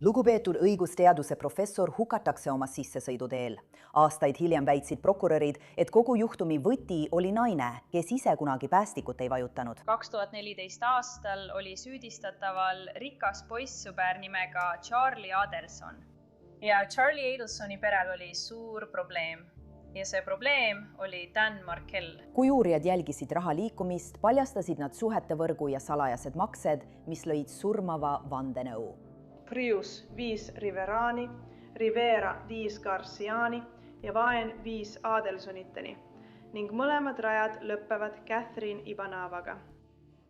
Lugupeetud õigusteaduse professor hukatakse oma sissesõiduteel. Aastaid hiljem väitsid prokurörid, et kogu juhtumi võti oli naine, kes ise kunagi päästikut ei vajutanud. 2014 aastal oli süüdistataval rikas poissõber nimega Charlie Adelson. Ja Charlie Adelsoni perel oli suur probleem. Ja see probleem oli Dan Markell. Kui uurijad jälgisid raha liikumist, paljastasid nad suhetevõrgu ja salajased maksed, mis lõid surmava vandenõu. Prius 5 Riverani, Rivera 5 Garciani ja Vaen 5 Adelsoniteni ning mõlemad rajad lõppevad Catherine Ivanavaga.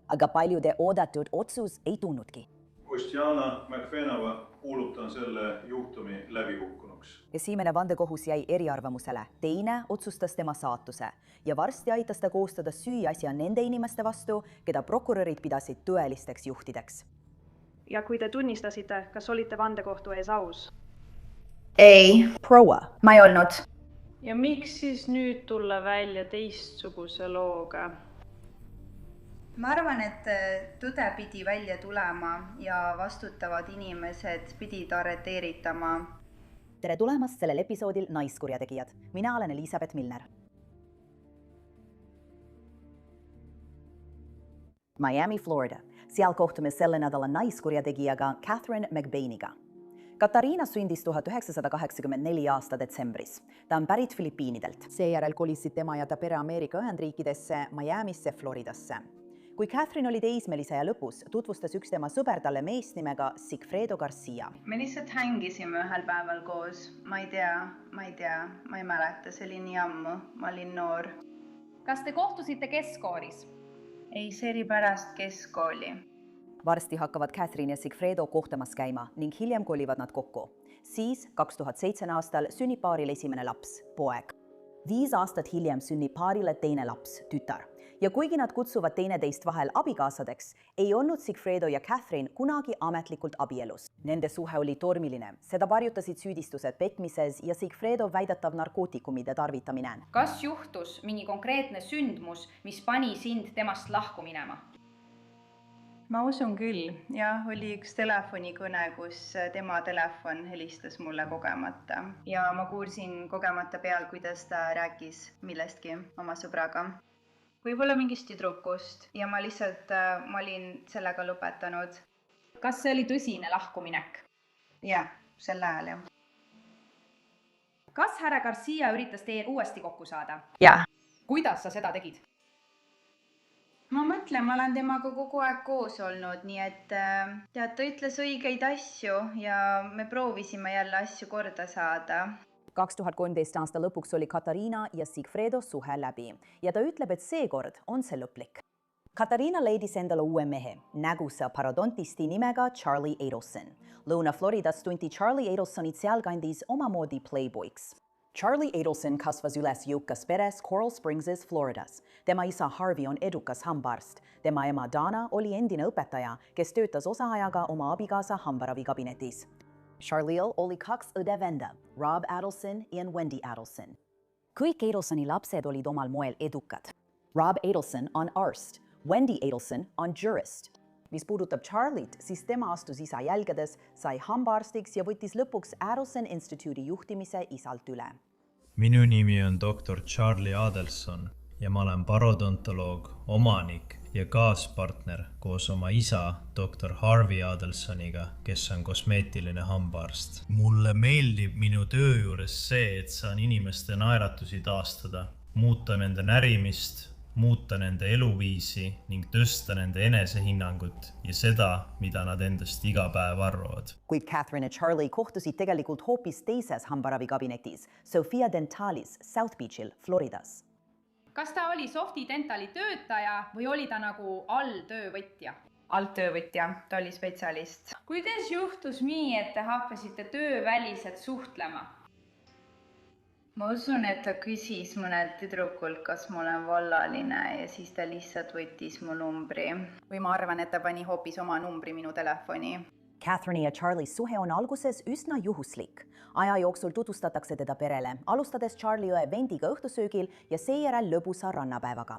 Aga paljude oodatud otsus ei tulnudki. Kostjana McFenova kuulutan selle juhtumi läbihukkunuks. Esimene vandekohus jäi eriarvamusele, teine otsustas tema saatuse ja varsti aitas ta koostada süüasja nende inimeste vastu, keda prokurörid pidasid tõelisteks juhtideks. Ja kui te tunnistasite, kas olite vandekohtu ees aus? Ei. Proua. Ma ei olnud. Ja miks siis nüüd tulla välja teistsuguse looga? Ma arvan, et tõde pidi välja tulema ja vastutavad inimesed pidid arreteeritama. Tere tulemast sellel episoodil Naiskurjategijad. Mina olen Elisabeth Milner. Miami, Florida. Seal kohtume selle nädala naiskurjategijaga Catherine McBainiga. Katariina sündis 1984 aasta detsembris. Ta on pärit Filipiinidelt. Seejärel kolisid tema ja ta pere Ameerika Ühendriikidesse, Miamisse, Floridasse. Kui Catherine oli teismelise lõpus, tutvustas üks tema sõber talle meest nimega Sigfredo Garcia. Me lihtsalt hängisime ühel päeval koos. Ma ei mäleta, see oli nii ammu. Ma olin noor. Kas te kohtusite keskkooris? Ei, see oli pärast keskkooli. Varsti hakkavad Catherine ja Sigfredo kohtamas käima ning hiljem kolivad nad kokku. Siis 2007 aastal sünnib paaril esimene laps, poeg. 5 aastat hiljem sünnib paarile teine laps, tütar. Ja kuigi nad kutsuvad teineteist vahel abikaasadeks, ei olnud Sigfredo ja Catherine kunagi ametlikult abielus. Nende suhe oli tormiline. Seda varjutasid süüdistused petmises ja Sigfredo väidetav narkootikumide tarvitamine. Kas juhtus mingi konkreetne sündmus, mis pani sind temast lahku minema? Ma usun küll. Jah, oli üks telefonikõne, kus tema telefon helistas mulle kogemata. Ja ma kuulsin kogemata peal, kuidas ta rääkis millestki oma sõbraga. Võib-olla mingist tüdrukust ja ma olin sellega lõpetanud. Kas see oli tõsine lahkuminek? Jah, sel ajal jah. Kas härra Garcia üritas teie uuesti kokku saada? Jah. Kuidas sa seda tegid? Ma mõtlen, ma olen temaga kogu aeg koos olnud, nii et ta ütles õigeid asju ja me proovisime jälle asju korda saada. 2013 aasta lõpuks oli Katariina ja Sigfredo suhe läbi ja ta ütleb, et seekord on see lõplik. Katariina leidis endale uue mehe, nägusa parodontisti nimega Charlie Adelson. Lõuna-Floridas tunti Charlie Adelsonit sealkandis omamoodi playboyks. Charlie Adelson kasvas üles jõukas peres Coral Springsis, Floridas. Tema isa Harvey on edukas hambaarst. Tema ema Dana oli endine õpetaja, kes töötas osaajaga oma abikaasa hambaravikabinetis. Charliel oli 2 õde-venda, Rob Adelson ja Wendy Adelson. Kõik Adelsoni lapsed olid omal moel edukad. Rob Adelson on arst, Wendy Adelson on jurist. Mis puudutab Charliet, siis tema astus isa jälgedes, sai hambaarstiks ja võttis lõpuks Adelson Institute'i juhtimise isalt üle. Minu nimi on doktor Charlie Adelson ja ma olen parodontoloog, omanik ja kaaspartner koos oma isa, doktor Harvey Adelsoniga, kes on kosmeetiline hambaarst. Mulle meeldib minu töö juures see, et saan inimeste naeratusi taastada, muuta nende närimist, muuta nende eluviisi ning tõsta nende enesehinnangut ja seda, mida nad endast iga päev arvavad. Kuid Catherine ja Charlie kohtusid tegelikult hoopis teises hambaravikabinetis, Sophia Dentalis, South Beachil, Floridas. Kas ta oli Softi Dentali töötaja või oli ta nagu alltöövõtja? Alltöövõtja, ta oli spetsialist. Kuidas juhtus nii, et te hakkasite tööväliselt suhtlema? Ma usun, et ta küsis mõnelt tüdrukult, kas ma olen vallaline ja siis ta lihtsalt võttis mu numbri. Või ma arvan, et ta pani hoopis oma numbri minu telefoni. Catherine ja Charlie suhe on alguses üsna juhuslik. Aja jooksul tutvustatakse teda perele, alustades Charlie õe vendiga õhtusöögil ja seejärel lõbusa rannapäevaga.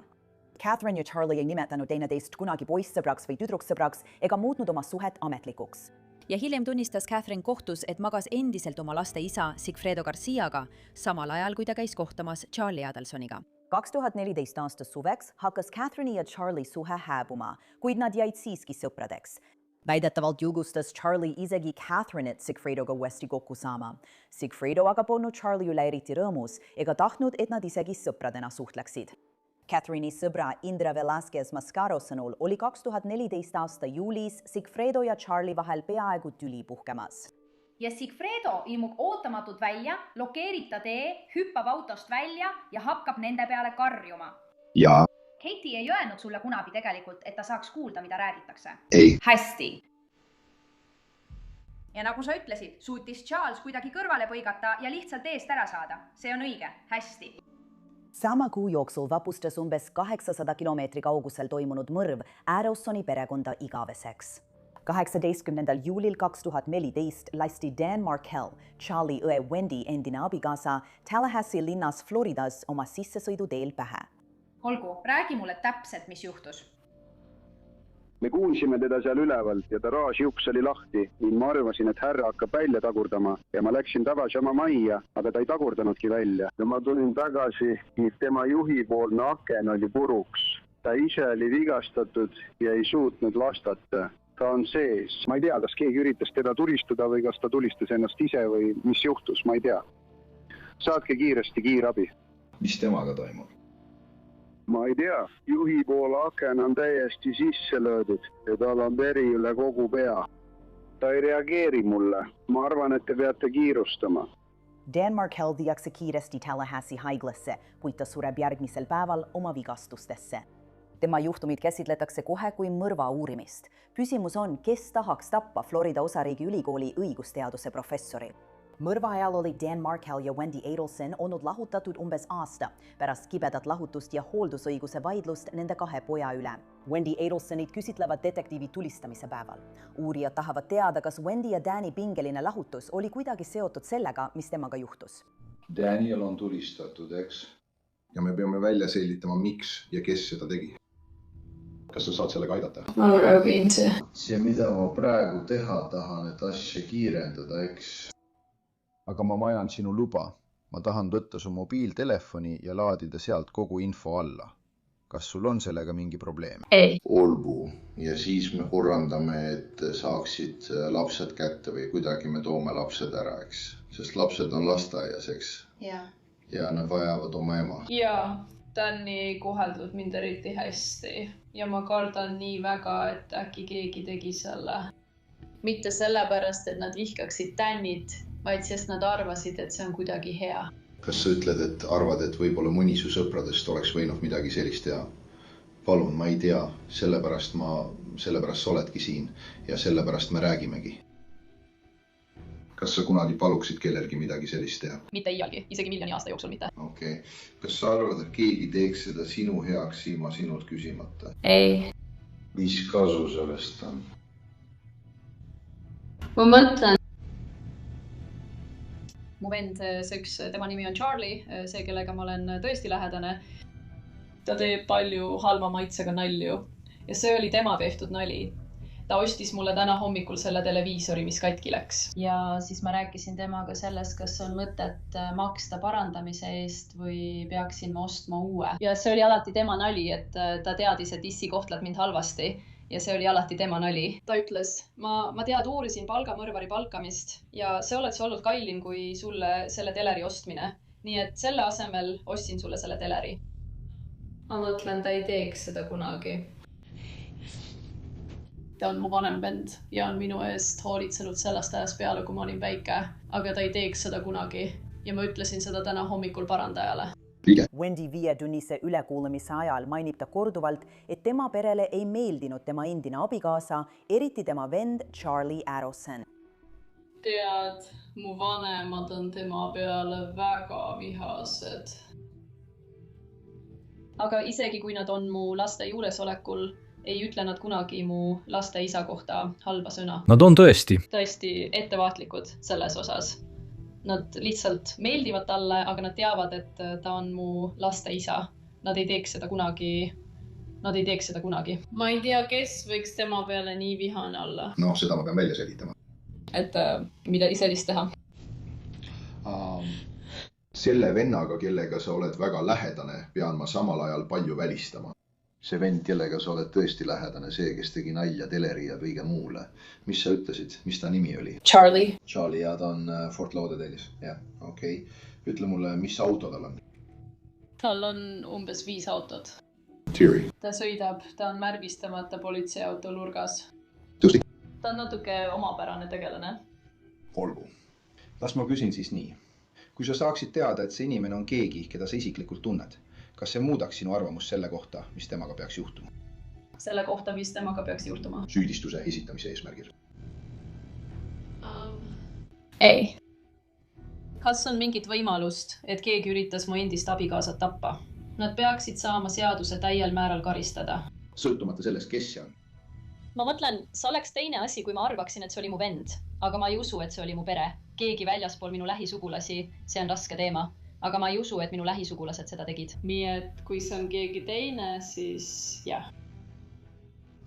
Catherine ja Charlie ei nimetanud teineteist kunagi poissõbraks või tüdruksõbraks ega muutnud oma suhet ametlikuks. ja hiljem tunnistas Catherine kohtus, et magas endiselt oma laste isa Sigfredo Garciaga, samal ajal kui ta käis kohtamas Charlie Adelsoniga. 2014 aasta suveks hakkas Catherine'i ja Charlie suhe hääbuma, kuid nad jäid siiski sõpradeks. Väidetavalt julgustas Charlie isegi Catherine'it Sigfredoga uuesti kokku saama. Sigfredo aga polnud Charlie üle eriti rõõmus ega tahtnud, et nad isegi sõpradena suhtleksid. Catherine'i sõbra Indra Velasquez Mascaro sõnul oli 2014 aasta juulis Sigfredo ja Charlie vahel peaaegu tüli puhkemas. Ja Sigfredo ilmub ootamatult välja, lokeerib ta tee, hüppab autost välja ja hakkab nende peale karjuma. Jaa. Katie ei öelnud sulle kunagi tegelikult, et ta saaks kuulda, mida räägitakse. Ei. Hästi. Ja nagu sa ütlesid, suutis Charles kuidagi kõrvale põigata ja lihtsalt eest ära saada. See on õige. Hästi. Sama kuu jooksul vapustas umbes 800 kilomeetri kaugusel toimunud mõrv Adelsoni perekonda igaveseks. 18. juulil 2014 lasti Dan Markel, Charlie õe Wendy endine abikaasa, Tallahassee linnas Floridas oma sissesõiduteel pähe. Olgu, räägi mulle täpselt, mis juhtus. Me kuulsime teda seal ülevalt ja garaaži uks oli lahti ning ma arvasin, et härra hakkab välja tagurdama ja ma läksin tagasi oma majja, aga ta ei tagurdanudki välja. Ja ma tulin tagasi, tema juhipoolne aken oli puruks. Ta ise oli vigastatud ja ei suutnud vastata. Ta on sees. Ma ei tea, kas keegi üritas teda tulistada või kas ta tulistas ennast ise või mis juhtus, ma ei tea. Saatke kiiresti kiirabi. Mis temaga toimub? Ma ei tea. Juhi poole aken on täiesti sisse löödud ja tal on veri üle kogu pea. Ta ei reageeri mulle. Ma arvan, et te peate kiirustama. Dan Markel viiakse kiiresti Tallahassee haiglasse, kuid ta sureb järgmisel päeval oma vigastustesse. Tema juhtumid käsitletakse kohe kui mõrva uurimist. Püsimus on, kes tahaks tappa Florida osariigi ülikooli õigusteaduse professori. Mõrva ajal oli Dan Markel ja Wendy Adelson olnud lahutatud umbes aasta pärast kibedat lahutust ja hooldusõiguse vaidlust nende kahe poja üle. Wendy Adelsonit küsitlevad detektiivi tulistamise päeval. Uurijad tahavad teada, kas Wendy ja Dani pingeline lahutus oli kuidagi seotud sellega, mis temaga juhtus. Daniel on tulistatud, eks? Ja me peame välja selgitama, miks ja kes seda tegi. Kas sa saad sellega aidata? Ma proovin see. See, mida ma praegu teha tahan, et asja kiirendada, eks? Aga ma vajan sinu luba. Ma tahan võtta su mobiiltelefoni ja laadida sealt kogu info alla. Kas sul on sellega mingi probleem? Ei. Olgu. Ja siis me korrandame, et saaksid lapsed kätte või kuidagi me toome lapsed ära, eks? Sest lapsed on lasteaias, eks? Ja nad vajavad oma ema. Ja, Danny ei koheldud mind eriti hästi. Ja ma kardan nii väga, et äkki keegi tegi selle. Mitte sellepärast, et nad vihkaksid Dannit, vaid sest nad arvasid, et see on kuidagi hea. Kas sa ütled, et arvad, et võib-olla mõni su sõpradest oleks võinud midagi sellist teha? Palun, ma ei tea, sellepärast sa oledki siin ja sellepärast me räägimegi. Kas sa kunagi paluksid kellelgi midagi sellist teha? Mitte iialgi, isegi miljoni aasta jooksul mitte. Okei. Kas sa arvad, et keegi teeks seda sinu heaks ilma sinult küsimata? Ei. Mis kasu sellest on? Ma mõtlen. Mu vend, tema nimi on Charlie, see, kellega ma olen tõesti lähedane. Ta teeb palju halva maitsega nalju ja see oli tema tehtud nali. Ta ostis mulle täna hommikul selle televiisori, mis katki läks. Ja siis ma rääkisin temaga sellest, kas on mõtet maksta parandamise eest või peaksin ma ostma uue. Ja see oli alati tema nali, et ta teadis, et issi kohtled mind halvasti. Ja see oli alati tema nali. Ta ütles, ma uurisin palgamõrvari palkamist ja see oleks olnud kallim kui sulle selle teleri ostmine. Nii et selle asemel ostsin sulle selle teleri. Ma mõtlen, ta ei teeks seda kunagi. Ta on mu vanem vend ja on minu eest hoolitsenud sellest ajast peale, kui ma olin väike. Aga ta ei teeks seda kunagi ja ma ütlesin seda täna hommikul parandajale. Wendy 5-tunnise ülekuulamise ajal mainib ta korduvalt, et tema perele ei meeldinud tema endine abikaasa, eriti tema vend Charlie Adelson. Tead, mu vanemad on tema peale väga vihased. Aga isegi kui nad on mu laste juuresolekul, ei ütle nad kunagi mu laste isa kohta halba sõna. Nad on tõesti ettevaatlikud selles osas. Nad lihtsalt meeldivad talle, aga nad teavad, et ta on mu laste isa. Nad ei teeks seda kunagi. Ma ei tea, kes võiks tema peale nii vihane olla. No, seda ma pean välja selgitama. et midagi sellist teha. Selle vennaga, kellega sa oled väga lähedane, pean ma samal ajal palju välistama. See vend, kellega sa oled tõesti lähedane, see, kes tegi nalja teleri ja kõige muule. Mis sa ütlesid? Mis ta nimi oli? Charlie. Charlie ja ta on Fort Lauderdale'is. Jah, okei. Ütle mulle, mis auto tal on? Tal on umbes 5 autot. Thierry. Ta sõidab, ta on märgistamata politseiauto lurgas. Tusti. Ta on natuke omapärane tegelane. Olgu. Las ma küsin siis nii. Kui sa saaksid teada, et see inimene on keegi, keda sa isiklikult tunned, kas see muudaks sinu arvamust selle kohta, mis temaga peaks juhtuma? Selle kohta, mis temaga peaks juhtuma? Süüdistuse esitamise eesmärgil. Ei. Kas on mingit võimalust, et keegi üritas mu endist abikaasat tappa? Nad peaksid saama seaduse täiel määral karistada. Sõltumata sellest, kes see on. Ma mõtlen, see oleks teine asi, kui ma arvaksin, et see oli mu vend. Aga ma ei usu, et see oli mu pere. Keegi väljaspool minu lähisugulasi, see on raske teema. Aga ma ei usu, et minu lähisugulased seda tegid. Nii et kui see on keegi teine, siis jah.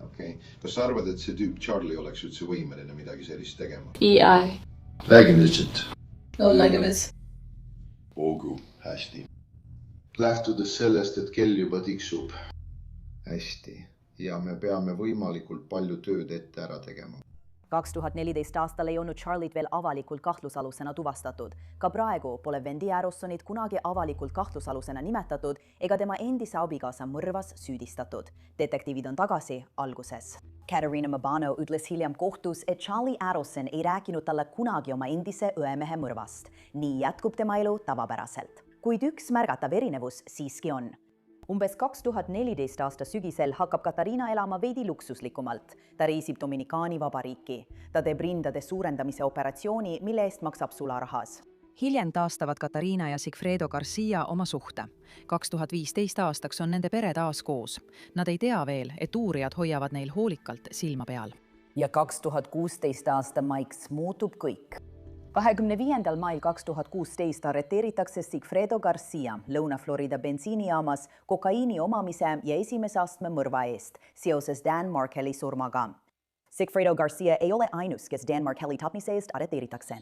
Okei. Kas sa arvad, et see tüüp Charlie oleks üldse võimeline midagi sellist tegema? Ei. Räägime lihtsalt. No lägemes. Olgu, hästi. Lähtudes sellest, et kell juba tiksub. Hästi. Ja me peame võimalikult palju tööd ette ära tegema. 2014 aastal ei olnud Charliet veel avalikult kahtlusalusena tuvastatud. Ka praegu pole Wendy Arosonit kunagi avalikult kahtlusalusena nimetatud ega tema endise abikaasa mõrvas süüdistatud. Detektiivid on tagasi alguses. Katerina Mabano ütles hiljem kohtus, et Charlie Aroson ei rääkinud talle kunagi oma endise õemehe mõrvast. Nii jätkub tema elu tavapäraselt. Kuid üks märgatav erinevus siiski on. Umbes 2014 aasta sügisel hakkab Katariina elama veidi luksuslikumalt. Ta reisib Dominikaani vabariiki. Ta teeb rindade suurendamise operatsiooni, mille eest maksab sularahas. Hiljem taastavad Katariina ja Sigfredo Garcia oma suhte. 2015 aastaks on nende pere taas koos. Nad ei tea veel, et uurijad hoiavad neil hoolikalt silma peal. Ja 2016 aasta maiks muutub kõik. 25. mail 2016 arreteeritakse Sigfredo Garcia Lõuna-Florida bensiinijaamas kokaiini omamise ja esimese astme mõrva eest seoses Dan Markelli surmaga. Sigfredo Garcia ei ole ainus, kes Dan Markelli tapmise eest arreteeritakse.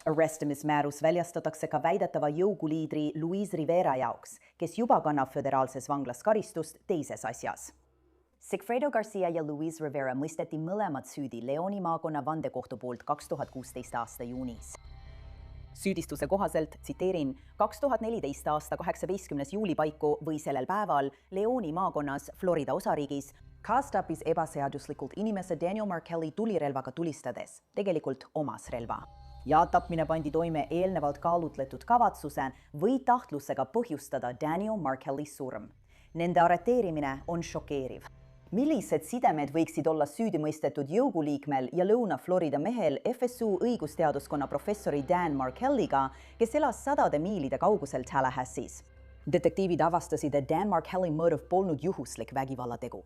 Arrestamismäärus väljastatakse ka väidetava jõuguliidri Luis Rivera jaoks, kes juba kannab föderaalses vanglas karistust teises asjas. Sigfredo Garcia ja Luis Rivera mõisteti mõlemad süüdi Leoni maakonna vandekohtu poolt 2016 aasta juunis. Süüdistuse kohaselt, tsiteerin, 2014 aasta 18. juuli paiku või sellel päeval Leoni maakonnas Florida osariigis Cass tappis ebaseaduslikult inimese Daniel Markelli tulirelvaga tulistades, tegelikult omas relva. Ja tapmine pandi toime eelnevalt kaalutletud kavatsuse või tahtlusega põhjustada Daniel Markelli surm. Nende arreteerimine on šokeeriv. Millised sidemed võiksid olla süüdimõistetud jõuguliikmel ja Lõuna-Florida mehel FSU õigusteaduskonna professori Dan Markelliga, kes elas sadade miilide kaugusel Tallahassee's? Detektiivid avastasid, et Dan Markelli mõrv polnud juhuslik vägivallategu.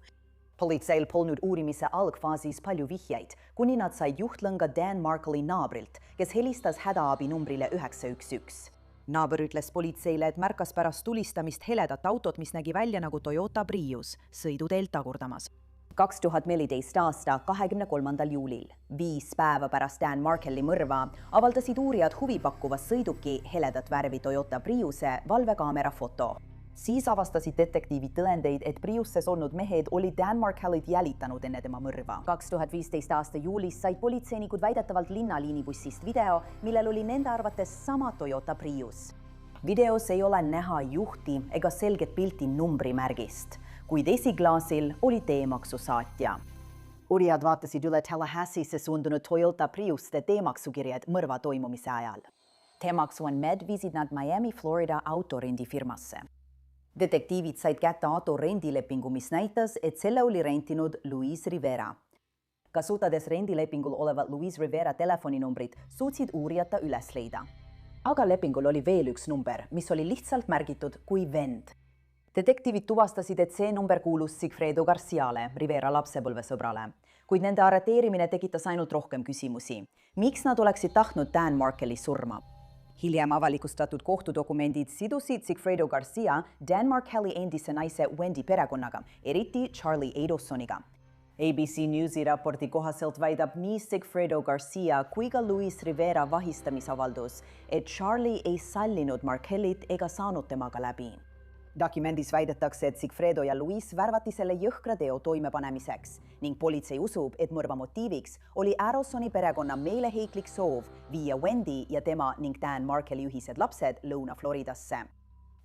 Politseil polnud uurimise algfaasis palju vihjeid, kuni nad said juhtlõnga Dan Markelli naabrilt, kes helistas hädaabi numbrile 911. Naaber ütles politseile, et märkas pärast tulistamist heledat autot, mis nägi välja nagu Toyota Prius, sõiduteelt tagurdamas. 2014 aasta 23. juulil, 5 päeva pärast Dan Markelli mõrva, avaldasid uurijad huvipakkuva sõiduki heledat värvi Toyota Priuse valvekaamera foto. Siis avastasid detektiivid tõendeid, et Priusses olnud mehed olid Dan Markellit jälitanud enne tema mõrva. 2015 aasta juulis said politseinikud väidetavalt linnaliinibussist video, millel oli nende arvates sama Toyota Prius. Videos ei ole näha juhti ega selget pilti numbrimärgist, kuid esiklaasil oli teemaksusaatja. Uurijad vaatasid üle Tallahassee'sse suundunud Toyota Priuste teemaksukirjad mõrva toimumise ajal. Teemaksu on med viisid nad Miami, Florida autorendifirmasse. Detektiivid said kätte auto rendilepingu, mis näitas, et selle oli rentinud Luis Rivera. Kasutades rendilepingul olevat Luis Rivera telefoninumbrit, suutsid uurijad ta üles leida. Aga lepingul oli veel üks number, mis oli lihtsalt märgitud kui vend. Detektiivid tuvastasid, et see number kuulus Sigfredo Garciale, Rivera lapsepõlvesõbrale. Kuid nende arreteerimine tekitas ainult rohkem küsimusi. Miks nad oleksid tahtnud Dan Markelli surma? Hiljem avalikustatud kohtudokumendid sidusid Sigfredo Garcia Dan Markelli endise naise Wendy perekonnaga, eriti Charlie Adelsoniga. ABC Newsi raporti kohaselt väidab nii Sigfredo Garcia kui ka Luis Rivera vahistamisavaldus, et Charlie ei sallinud Markellit ega saanud temaga läbi. Dokumendis väidetakse, et Sigfredo ja Luis värvati selle jõhkra teo toimepanemiseks ning politsei usub, et mõrva motiiviks oli Adelsoni perekonna meeleheitlik soov viia Wendy ja tema ning Dan Markelli ühised lapsed Lõuna-Floridasse.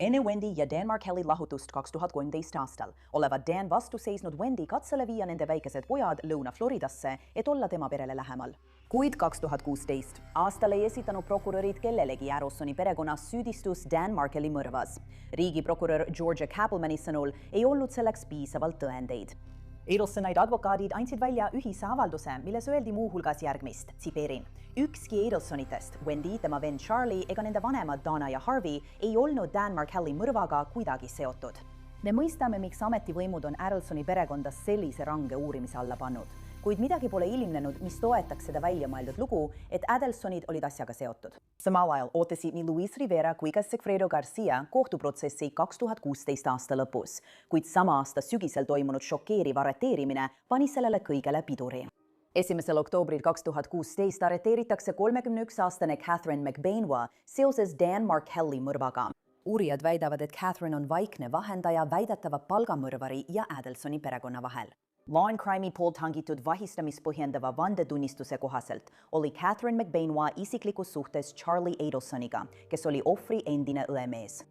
Enne Wendy ja Dan Markelli lahutust 2013 aastal olevat Dan vastu seisnud Wendy katsele viia nende väikesed pojad Lõuna-Floridasse, et olla tema perele lähemal. Kuid 2016 aastal ei esitanud prokurörid kellelegi Adelsoni perekonnas süüdistus Dan Markelli mõrvas. Riigiprokurör Georgia Kappelmani sõnul ei olnud selleks piisavalt tõendeid. Adelsonaid advokaadid andsid välja ühise avalduse, milles öeldi muuhulgas järgmist, tsiteerin. Ükski Adelsonitest, Wendy, tema vend Charlie ega nende vanemad Donna ja Harvey ei olnud Dan Markelli mõrvaga kuidagi seotud. Me mõistame, miks ametivõimud on Adelsoni perekonda sellise range uurimise alla pannud, kuid midagi pole ilmnenud, mis toetaks seda välja mõeldud lugu, et Adelsonid olid asjaga seotud. Samal ajal ootasid nii Luis Rivera kui ka Sigfredo Garcia kohtuprotsessi 2016 aasta lõpus, kuid sama aasta sügisel toimunud šokeeriv arreteerimine pani sellele kõigele piduri. 1. oktoobril 2016 arreteeritakse 31-aastane Catherine McBainwa seoses Dan Markelli mõrvaga. Uurijad väidavad, et Catherine on vaikne vahendaja väidetava palgamõrvari ja Adelsoni perekonna vahel. Law and Crime'i poolt hangitud vahistamist põhjendava vandetunnistuse kohaselt oli Catherine McBainwa isiklikus suhtes Charlie Adelsoniga, kes oli ohvri endine õemees.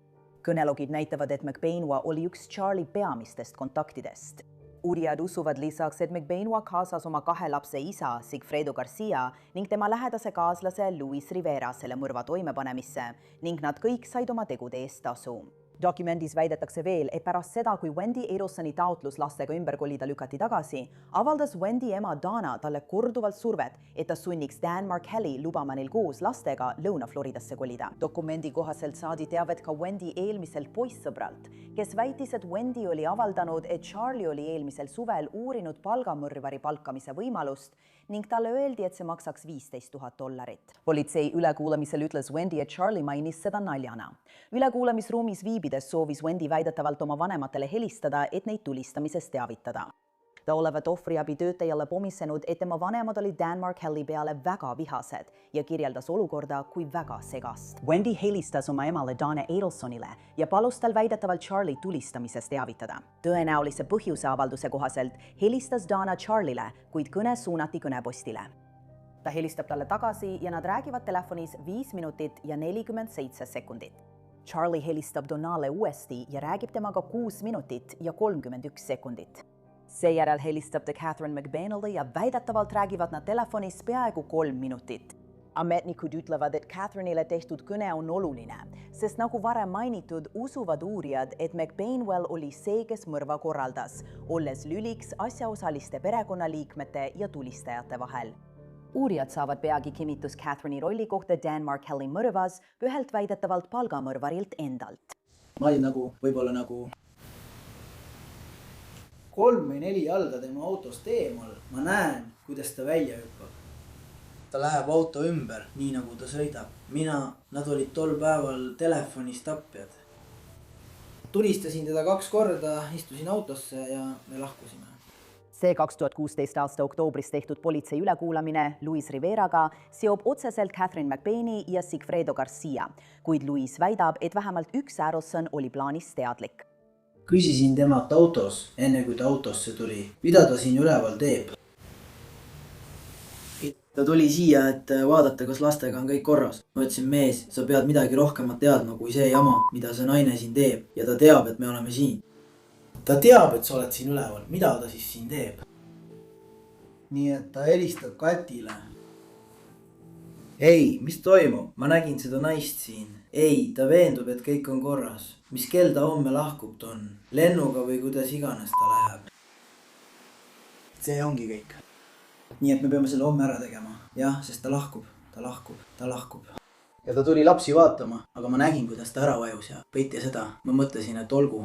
Kõnelogid näitavad, et McBainwa oli üks Charlie peamistest kontaktidest. Uurijad usuvad lisaks, et McBainwa kaasas oma 2 lapse isa Sigfredo Garcia ning tema lähedase kaaslase Luis Rivera selle mõrva toimepanemisse ning nad kõik said oma tegude eest tasu. Dokumendis väidetakse veel, et pärast seda, kui Wendy Adelsoni taotlus lastega ümber kolida lükati tagasi, avaldas Wendy ema Donna talle korduvalt survet, et ta sunniks Dan Markelli lubama neil koos lastega Lõuna-Floridasse kolida. Dokumendi kohaselt saadi teavet ka Wendy eelmiselt poissõbralt, kes väitis, et Wendy oli avaldanud, et Charlie oli eelmisel suvel uurinud palgamõrvari palkamise võimalust ning talle öeldi, et see maksaks $15,000. Politsei ülekuulamisel ütles Wendy, et Charlie mainis seda naljana. Ülekuulamisruumis viibides soovis Wendy väidetavalt oma vanematele helistada, et neid tulistamisest teavitada. Ta olevat ohvriabi töötajale pomisenud, et tema vanemad olid Dan Markelli peale väga vihased ja kirjeldas olukorda kui väga segast. Wendy helistas oma emale Donna Adelsonile ja palus tal väidetavalt Charlie tulistamisest teavitada. Tõenäolise põhjuse avalduse kohaselt helistas Donna Charlie'le, kuid kõne suunati kõnepostile. Ta helistab talle tagasi ja nad räägivad telefonis 5 minutit ja 47 sekundit. Charlie helistab Donnale uuesti ja räägib temaga 6 minutit ja 31 sekundit. Seejärel helistab ta Catherine McBainole ja väidetavalt räägivad nad telefonis peaaegu 3 minutit. Ametnikud ütlevad, et Catherine'ile tehtud kõne on oluline, sest nagu varem mainitud, usuvad uurijad, et McBainwell oli see, kes mõrva korraldas, olles lüliks asjaosaliste perekonnaliikmete ja tulistajate vahel. Uurijad saavad peagi kinnitus Catherine'i rolli kohta Dan Markelli mõrvas ühelt väidetavalt palgamõrvarilt endalt. Ma olin võib-olla 3 või 4 jalga tema autost eemal. Ma näen, kuidas ta välja hüppab. Ta läheb auto ümber, nii nagu ta sõidab. Nad olid tol päeval telefonis tapjad. Tulistasin teda 2 korda, istusin autosse ja me lahkusime. See 2016 aasta oktoobris tehtud politsei ülekuulamine Luis Riveraga seob otseselt Catherine McBaini ja Sigfredo Garcia, kuid Luis väidab, et vähemalt üks Adelson oli plaanis teadlik. Küsisin temalt autos, enne kui ta autosse tuli, mida ta siin üleval teeb. Ta tuli siia, et vaadata, kas lastega on kõik korras. Ma ütlesin, mees, sa pead midagi rohkemat teadma kui see jama, mida see naine siin teeb. Ja ta teab, et me oleme siin. Ta teab, et sa oled siin üleval. Mida ta siis siin teeb? Nii et ta helistab Katile. Ei, mis toimub? Ma nägin seda naist siin. Ei, ta veendub, et kõik on korras. Mis kell ta homme lahkub ta on? Lennuga või kuidas iganes ta läheb? See ongi kõik. Nii et me peame selle homme ära tegema. Jah, sest ta lahkub. Ja ta tuli lapsi vaatama, aga ma nägin, kuidas ta ära vajus ja võite seda. Ma mõtlesin, et olgu.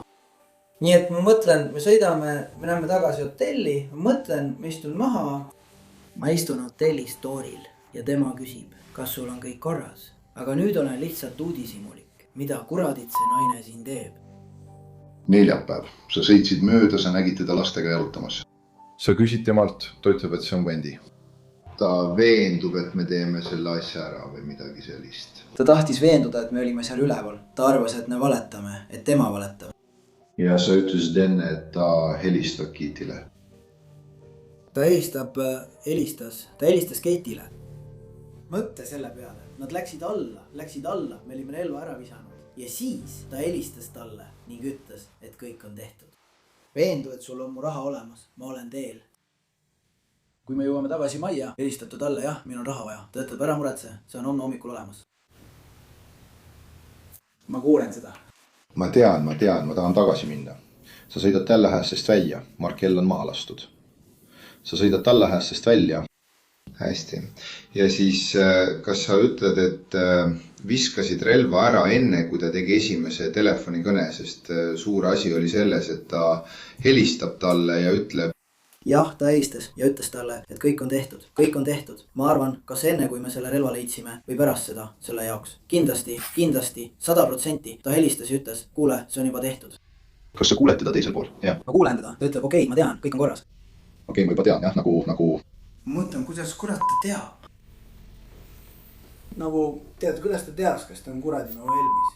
Nii et ma mõtlen, me sõidame, me näeme tagasi hotelli. Ma mõtlen, ma istun maha. Ma istun hotellis tooril ja tema küsib, kas sul on kõik korras. Aga nüüd olen lihtsalt uudisimulik. Mida kuradit see naine siin teeb? Neljapäev. Sa sõitsid mööda, sa nägid teda lastega jalutamas. sa küsid temalt, ta ütleb, et see on Wendy. Ta veendub, et me teeme selle asja ära või midagi sellist. Ta tahtis veenduda, et me olime seal üleval. Ta arvas, et me valetame, et tema valetab. Ja sa ütlesid enne, et ta helistab Kitile. Ta helistas Katile. Mõtle selle peale. Nad läksid alla, me olime relva ära visanud. Ja siis ta helistas talle ning ütles, et kõik on tehtud. Veendu, et sul on mu raha olemas. Ma olen teel. Kui me jõuame tagasi majja, helistatu talle, jah, meil on raha vaja. Ta ütleb, ära muretse, see on homme hommikul olemas. Ma kuulen seda. Ma tean, ma tahan tagasi minna. Sa sõidad Tallahässest välja, Markel on maha lastud. Sa sõidad Tallahässest välja. Hästi. Ja siis, kas sa ütled, et viskasid relva ära enne, kui ta tegi esimese telefonikõne, sest suur asi oli selles, et ta helistab talle ja ütleb, jah, ta helistas ja ütles talle, et kõik on tehtud. Ma arvan, kas enne, kui me selle relva leidsime või pärast seda selle jaoks. Kindlasti, 100%. Ta helistas ja ütles, kuule, see on juba tehtud. Kas sa kuuled teda teisel pool? Ja. Ma kuulen teda. Ta ütleb, okei, ma tean, kõik on korras. Okei, ma juba tean, jah, nagu... Ma mõtlen, kuidas kurat ta teab. Tead, kuidas ta teas, kas ta on kuradina valmis.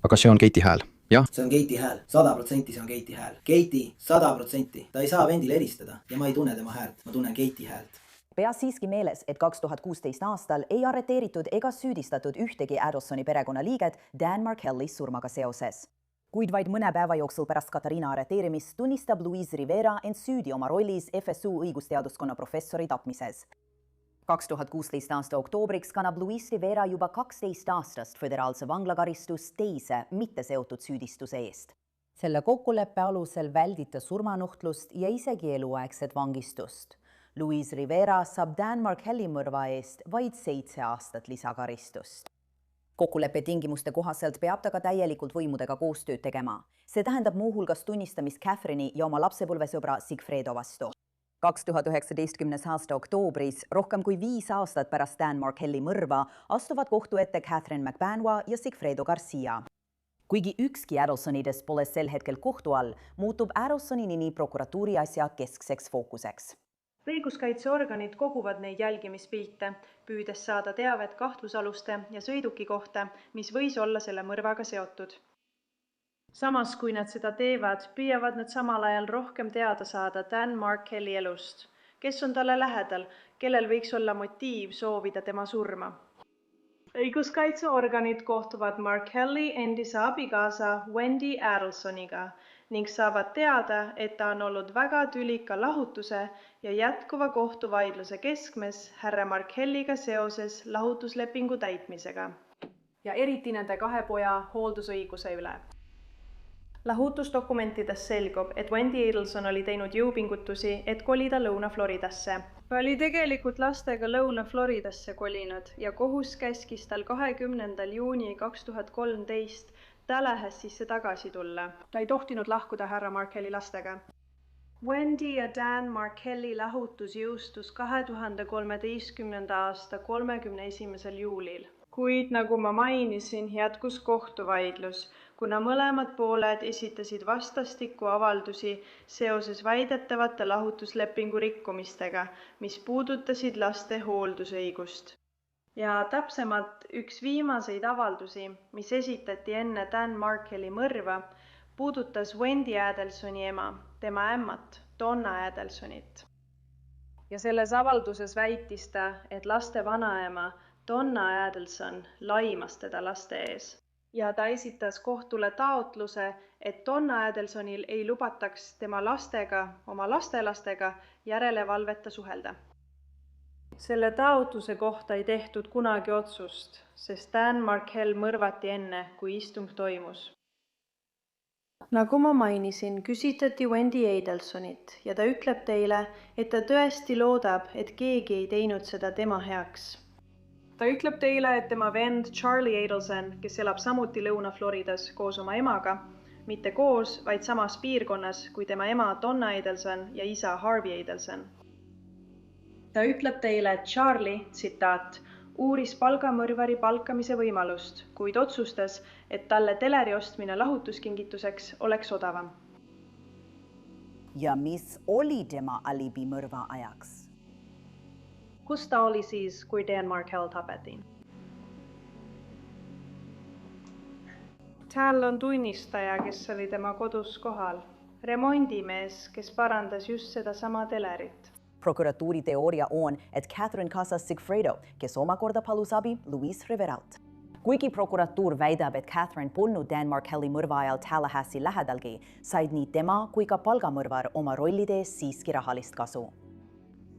Aga see on Katie hääl. Jah. See on Katie hääl, 100% see on Katie hääl. Katie, 100%. Ta ei saa Wendile helistada ja ma ei tunne tema häält, ma tunnen Katie häält. Pea siiski meeles, et 2016 aastal ei arreteeritud ega süüdistatud ühtegi Addelsoni perekonnaliiget Dan Markelli surmaga seoses. Kuid vaid mõne päeva jooksul pärast Katariina arreteerimist tunnistab Louise Rivera end süüdi oma rollis FSU õigusteaduskonna professori tapmises. 2016 aasta oktoobriks kannab Louise Rivera juba 12 aastast föderaalse vanglakaristust teise mitte seotud süüdistuse eest. Selle kokkuleppe alusel väldita surmanuhtlust ja isegi eluaegset vangistust. Louise Rivera saab Dan Markelli mõrva eest vaid 7 aastat lisakaristust. Kokkuleppe tingimuste kohaselt peab ta ka täielikult võimudega koostööd tegema. See tähendab muuhulgas tunnistamist Catherine'i ja oma lapsepõlvesõbra Sigfredo vastu. 2019. aasta oktoobris, rohkem kui 5 aastat pärast Dan Markelli mõrva, astuvad kohtu ette Catherine McBanois ja Sigfredo Garcia. Kuigi ükski Addelsonidest pole sel hetkel kohtu all, muutub Addelsoni nimi prokuratuuri asja keskseks fookuseks. Õiguskaitseorganid koguvad neid jälgimispilte, püüdes saada teavet kahtlusaluste ja sõiduki kohta, mis võis olla selle mõrvaga seotud. Samas, kui nad seda teevad, püüavad nad samal ajal rohkem teada saada Dan Markelli elust, kes on talle lähedal, kellel võiks olla motiiv soovida tema surma. Õiguskaitseorganid kohtuvad Markelli endise abikaasa Wendy Addelsoniga ning saavad teada, et ta on olnud väga tülika lahutuse ja jätkuva kohtuvaidluse keskmes härra Markelliga seoses lahutuslepingu täitmisega. Ja eriti nende 2 poja hooldusõiguse üle. Lahutusdokumentides selgub, et Wendy Adelson oli teinud jõupingutusi, et kolida Lõuna-Floridasse. Ta oli tegelikult lastega Lõuna-Floridasse kolinud ja kohus käskis tal 20. juuni 2013 Tallahassisse tagasi tulla. Ta ei tohtinud lahkuda härra Markelli lastega. Wendy ja Dan Markelli lahutus jõustus 2013. aasta 31. juulil. Kuid nagu ma mainisin, jätkus kohtuvaidlus, kuna mõlemad pooled esitasid vastastikku avaldusi seoses väidetavate lahutuslepingu rikkumistega, mis puudutasid laste hooldusõigust. Ja täpsemalt üks viimaseid avaldusi, mis esitati enne Dan Markelli mõrva, puudutas Wendy Adelsoni ema, tema ämmat, Donna Adelsonit. Ja selles avalduses väitis ta, et laste vanaema, Donna Adelson, laimas teda laste ees. Ja ta esitas kohtule taotluse, et Donna Adelsonil ei lubataks tema lastega, oma lastelastega järelevalveta suhelda. Selle taotluse kohta ei tehtud kunagi otsust, sest Dan Markel mõrvati enne, kui istung toimus. Nagu ma mainisin, küsitleti Wendy Adelsonit ja ta ütleb teile, et ta tõesti loodab, et keegi ei teinud seda tema heaks. Ta ütleb teile, et tema vend Charlie Adelson, kes elab samuti Lõuna-Floridas koos oma emaga, mitte koos, vaid samas piirkonnas kui tema ema Donna Adelson ja isa Harvey Adelson. Ta ütleb teile, et Charlie, tsitaat, uuris palgamõrvari palkamise võimalust, kuid otsustas, et talle teleri ostmine lahutuskingituseks oleks odavam. Ja mis oli tema alibi mõrva ajaks? Kus ta oli siis, kui Dan Markell tapeti? Täällä on tunnistaja, kes oli tema kodus kohal. Remondimees, kes parandas just seda sama telerit. Prokuratuuri teooria on, et Catherine kaasas Sigfredo, kes omakorda palus abi Luis Riveralt. Kuigi prokuratuur väidab, et Catherine polnud Dan Markelli mõrva ajal Tallahassee lähedalgi, said nii tema kui ka palgamõrvar oma rollide ees siiski rahalist kasu.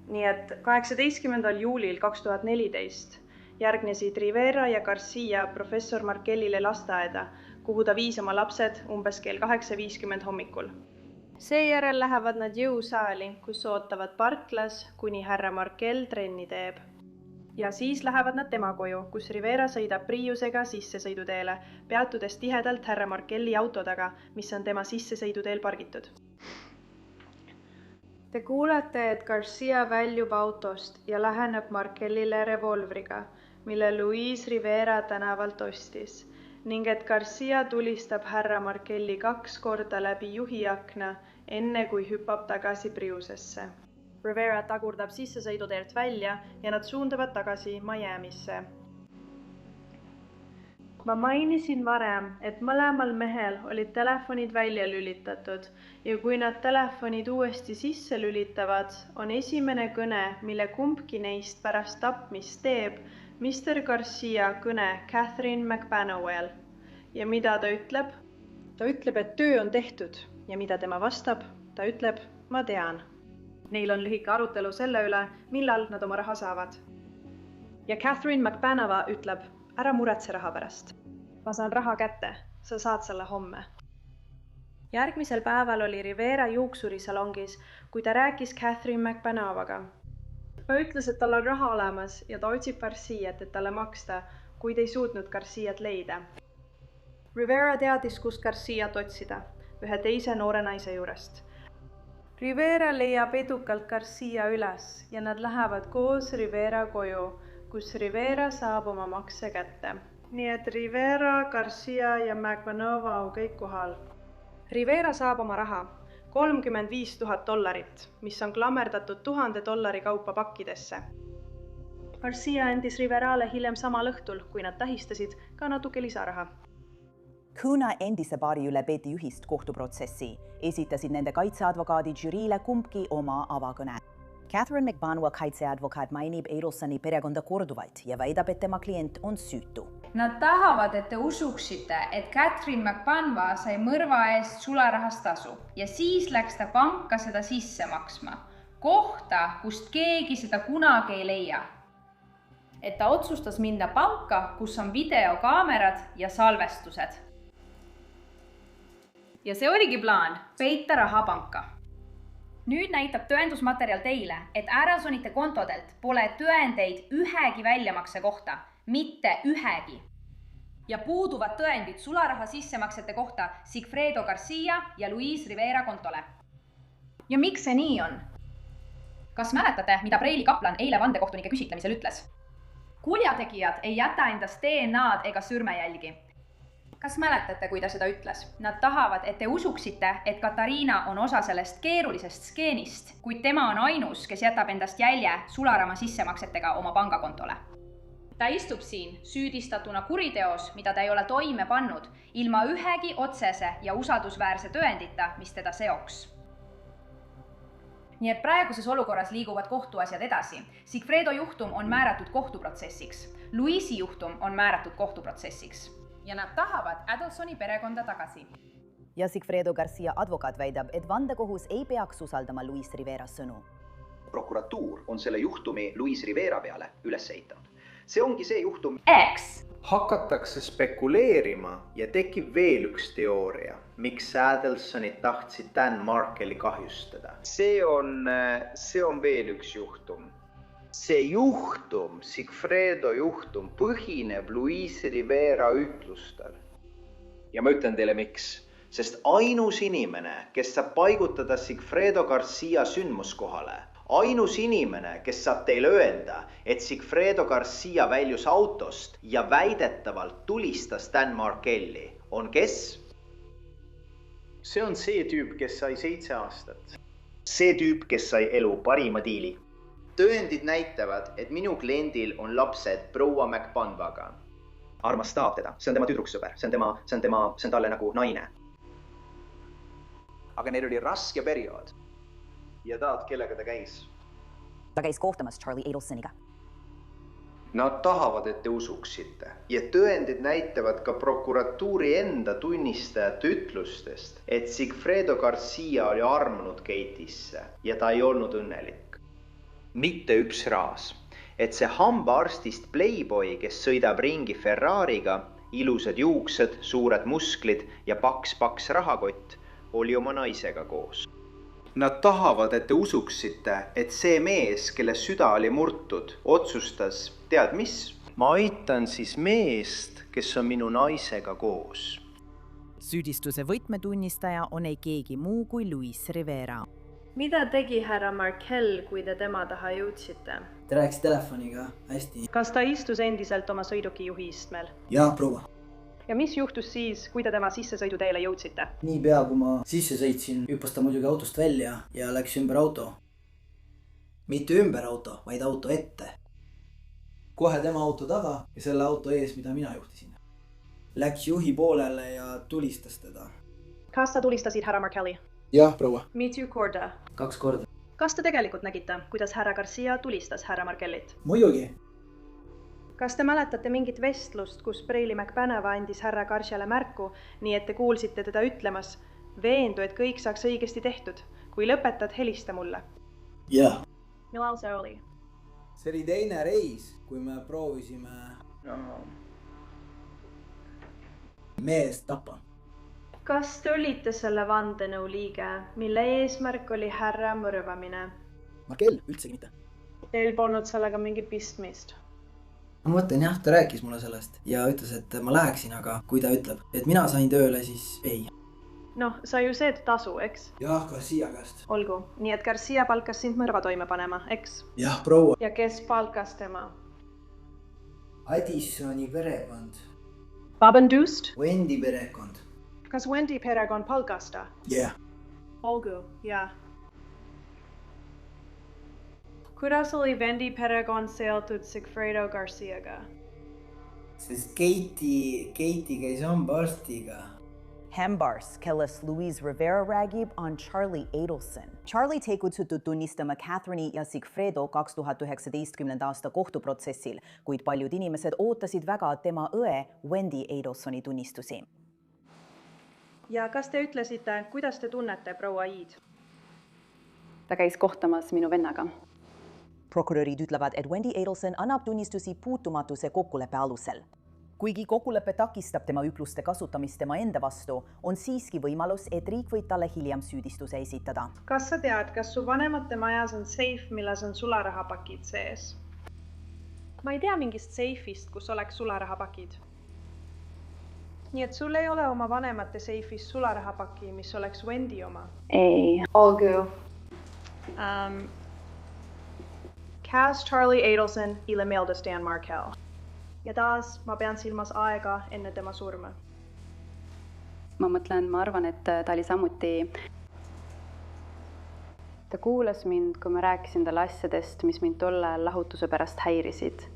Nii et 18. juulil 2014 järgnesid Rivera ja Garcia professor Markellile lasteaeda, kuhu ta viis oma lapsed umbes kell 8:50 hommikul. Seejärel lähevad nad jõusaali, kus ootavad parklas, kuni härra Markell trenni teeb. Ja siis lähevad nad tema koju, kus Rivera sõidab Priusega sissesõiduteele, peatudes tihedalt härra Markelli auto taga, mis on tema sissesõiduteel pargitud. Te kuulete, et Garcia väljub autost ja läheneb Markellile revolvriga, mille Luis Rivera tänavalt ostis, ning et Garcia tulistab härra Markelli 2 korda läbi juhiakna, enne kui hüppab tagasi Priusesse. Rivera tagurdab sissesõiduteelt välja ja nad suundavad tagasi Miamisse. Ma mainisin varem, et mõlemal mehel olid telefonid välja lülitatud ja kui nad telefonid uuesti sisse lülitavad, on esimene kõne, mille kumbki neist pärast tapmist teeb, Mr. Garcia kõne Catherine McBanowell. Ja mida ta ütleb? Ta ütleb, et töö on tehtud ja mida tema vastab? Ta ütleb, ma tean. Neil on lühike arutelu selle üle, millal nad oma raha saavad. Ja Catherine McBanowa ütleb, ära muretse raha pärast. Ma saan raha kätte, sa saad selle homme. Järgmisel päeval oli Rivera juuksurisalongis, kui ta rääkis Catherine McBanowaga. Ta ütles, et tal on raha olemas ja ta otsib Garciat, et talle maksta, kuid ei suutnud Garciat leida. Rivera teadis, kus Garciat otsida, ühe teise noore naise juurest. Rivera leiab edukalt Garcia üles ja nad lähevad koos Rivera koju, kus Rivera saab oma makse kätte. Nii et Rivera, Garcia ja McBanowa on kõik kohal. Rivera saab oma raha, $35,000, mis on klammerdatud $1000 kaupa pakkidesse. Garcia andis Riverale hiljem samal õhtul, kui nad tähistasid, ka natuke lisaraha. Kuna endise paari üle peeti ühist kohtuprotsessi, esitasid nende kaitseadvokaadi žüriile kumbki oma avakõne. Catherine McBanowa kaitseadvokaat mainib Adelsoni perekonda korduvalt ja väidab, et tema klient on süütu. Nad tahavad, et te usuksite, et Catherine McBanowa sai mõrva eest sularahast tasu ja siis läks ta panka seda sisse maksma. Kohta, kust keegi seda kunagi ei leia. Et ta otsustas minna panka, kus on videokaamerad ja salvestused. Ja see oligi plaan, peita raha panka. Nüüd näitab tõendusmaterjal teile, et Adelsonite kontodelt pole tõendeid ühegi väljamakse kohta, mitte ühegi. Ja puuduvad tõendid sularaha sissemaksete kohta Sigfredo Garcia ja Luis Rivera kontole. Ja miks see nii on? Kas mäletate, mida Preili kaplan eile vandekohtunike küsitlemisel ütles? Kurjategijad ei jäta endast DNA-d ega sõrmejälgi. Kas mäletate, kui ta seda ütles? Nad tahavad, et te usuksite, et Katariina on osa sellest keerulisest skeenist, kuid tema on ainus, kes jätab endast jälje sularama sissemaksetega oma pangakontole. Ta istub siin süüdistatuna kuriteos, mida ta ei ole toime pannud, ilma ühegi otsese ja usaldusväärse tõendita, mis teda seoks. Nii et praeguses olukorras liiguvad kohtuasjad edasi. Sigfredo juhtum on määratud kohtuprotsessiks. Luisi juhtum on määratud kohtuprotsessiks. Ja nad tahavad Adelsoni perekonda tagasi. Ja Sigfredo Garcia advokaat väidab, et vandekohus ei peaks usaldama Luis Rivera sõnu. Prokuratuur on selle juhtumi Luis Rivera peale üles ehitanud. See ongi see juhtum. X. Hakatakse spekuleerima ja tekib veel üks teooria, miks Adelsonid tahtsid Dan Markelli kahjustada. See on veel üks juhtum. See juhtum, Sigfredo juhtum, põhineb Luis Rivera ütlustel. Ja ma ütlen teile miks. Sest ainus inimene, kes saab paigutada Sigfredo Garcia sündmuskohale, ainus inimene, kes saab teile öelda, et Sigfredo Garcia väljus autost ja väidetavalt tulistas Dan Markelli, on kes? See on see tüüp, kes sai 7 aastat. see tüüp, kes sai elu parima diili. tõendid näitavad, et minu kliendil on lapsed proua McBanvaga. Armastab teda, see on tema tüdruksõber, see on talle nagu naine. Aga neil oli raske periood. Ja taad, kellega ta käis? Ta käis kohtamas Charlie Adelsoniga. Nad tahavad, et te usuksite. Ja tõendid näitavad ka prokuratuuri enda tunnistajate ütlustest, et Sigfredo Garcia oli armunud Keitisse ja ta ei olnud õnnelik. Mitte üks raas, et see hambaarstist playboy, kes sõidab ringi Ferrariga, ilusad juuksed, suured musklid ja paks rahakott, oli oma naisega koos. Nad tahavad, et te usuksite, et see mees, kelle süda oli murtud, otsustas, tead mis? Ma aitan siis meest, kes on minu naisega koos. Süüdistuse võtmetunnistaja on ei keegi muu kui Luis Rivera. Mida tegi härra Markel, kui te tema taha jõudsite? Ta rääkis telefoniga hästi. Kas ta istus endiselt oma sõiduki juhi istmel? Jaa, proua. Ja mis juhtus siis, kui te tema sissesõiduteele jõudsite? Niipea, kui ma sisse sõitsin, hüppas ta muidugi autost välja ja läks ümber auto. Mitte ümber auto, vaid auto ette. Kohe tema auto taga ja selle auto ees, mida mina juhtisin. Läks juhi poolele ja tulistas teda. Kas sa tulistasid härra Markelli? Jah, proua. Mitu korda? 2 korda. Kas te tegelikult nägite, kuidas härra Garcia tulistas härra Markellit? Muidugi. Kas te mäletate mingit vestlust, kus Preili McBanava andis härra Garciale märku, nii et te kuulsite teda ütlemas, veendu, et kõik saaks õigesti tehtud. Kui lõpetad, helista mulle. Jah. Millal see oli? See oli teine reis, kui me proovisime meest tappa. Kas te olite selle vandenõu liige, mille eesmärk oli härra mõrvamine? Markel, üldsegi mitte. Teil polnud sellega mingit pistmist? Ma mõtlen jah, ta rääkis mulle sellest ja ütles, et ma läheksin, aga kui ta ütleb, et mina sain tööle, siis ei. Noh, sa ju seed tasu, eks? Jah, Garcia käest. Olgu, nii et Garcia palkas sind mõrva toime panema, eks? Jah, proua. Ja kes palkas tema? Addisoni perekond. Babendust? Wendy perekond. Kas Wendy perekond palkas ta? Jah. Olgu, jah. Kuidas oli Wendy perekond seotud Sigfredo Garciaga? Sest Keiti käis hambaarstiga. Hambars, kelles Luis Rivera räägib, on Charlie Adelson. Charlie tei kutsutud tunnistama Catherine'i ja Sigfredo 2019. aasta kohtuprotsessil, kuid paljud inimesed ootasid väga tema õe Wendy Adelsoni tunnistusi. Ja kas te ütlesite, kuidas te tunnete proua Iid? Ta käis kohtamas minu vennaga. Prokurörid ütlevad, et Wendy Adelson annab tunnistusi puutumatuse kokkuleppe alusel. Kuigi kokkulepe takistab tema ütluste kasutamist tema enda vastu, on siiski võimalus, et riik võib talle hiljem süüdistuse esitada. Kas sa tead, kas su vanemate majas on seif, milles on sularahapakid sees? Ma ei tea mingist seifist, kus oleks sularahapakid. Nii et sul ei ole oma vanemate seifis sularahapaki, mis oleks Wendy oma? Ei. Olgu. Cas Charlie Adelson ille meeldas Dan Markel. Ja taas ma pean silmas aega enne tema surma. Ma arvan, et ta oli samuti... Ta kuulas mind, kui ma rääkisin talle asjadest, mis mind tolle ajal lahutuse pärast häirisid.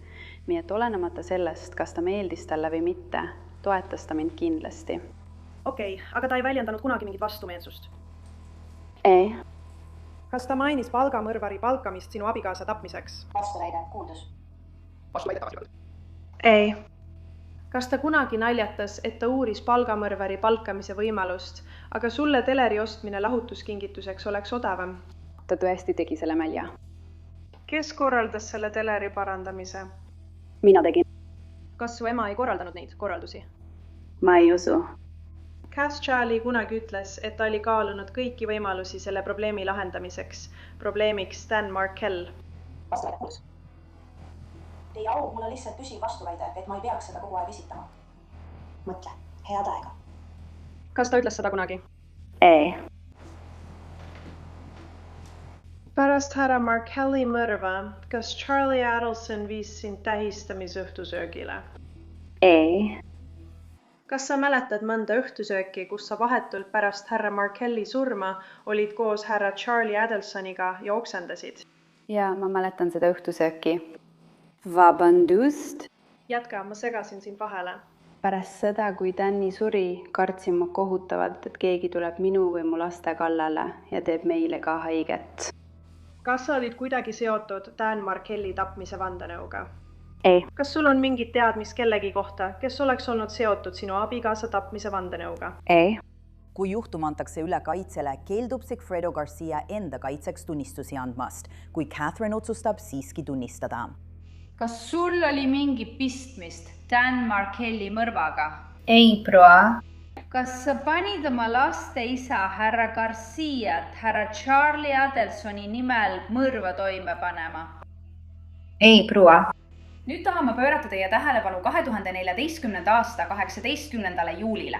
Nii et olenemata sellest, kas ta meeldis talle või mitte, toetas ta mind kindlasti. Okei, aga ta ei väljendanud kunagi mingit vastumeelsust? Ei. Kas ta mainis palgamõrvari palkamist sinu abikaasa tapmiseks? Vastuväide, kuuldus. Vastuväide tagasi. Ei. Kas ta kunagi naljatas, et ta uuris palgamõrvari palkamise võimalust, aga sulle teleri ostmine lahutuskingituseks oleks odavam? Ta tõesti tegi selle mälja. Kes korraldas selle teleri parandamise? Mina tegin. Kas su ema ei korraldanud neid korraldusi? Ma ei usu. Cass Charlie kunagi ütles, et ta oli kaalunud kõiki võimalusi selle probleemi lahendamiseks. Probleemiks Dan Markel. Vastuväide kuulus. Teie au, mul on lihtsalt püsiv vastuväide, et ma ei peaks seda kogu aeg esitama. Mõtle, head aega. Kas ta ütles seda kunagi? Ei. Pärast härra Markelli mõrva, kas Charlie Adelson viis sind tähistamisõhtusöögile? Ei. kas sa mäletad mõnda õhtusööki, kus sa vahetult pärast härra Markelli surma olid koos härra Charlie Adelsoniga ja oksendasid? Jaa, ma mäletan seda õhtusööki. Vabandust! Jätka, ma segasin sind vahele. Pärast seda, kui Danny suri, kartsin ma kohutavalt, et keegi tuleb minu või mu laste kallale ja teeb meile ka haiget. Kas sa olid kuidagi seotud Dan Markelli tapmise vandenõuga? Ei. Kas sul on mingit teadmist kellegi kohta, kes oleks olnud seotud sinu abikaasa tapmise vandenõuga? Ei. Kui juhtum antakse üle kaitsele, keeldub Sigfredo Garcia enda kaitseks tunnistusi andmast, kui Catherine otsustab siiski tunnistada. Kas sul oli mingi pistmist Dan Markelli mõrvaga? Ei, proua. Kas sa panid oma laste isa härra Garciat härra Charlie Adelsoni nimel mõrva toime panema? Ei, proua. Nüüd tahame pöörata teie tähelepanu 2014. aasta 18. juulile.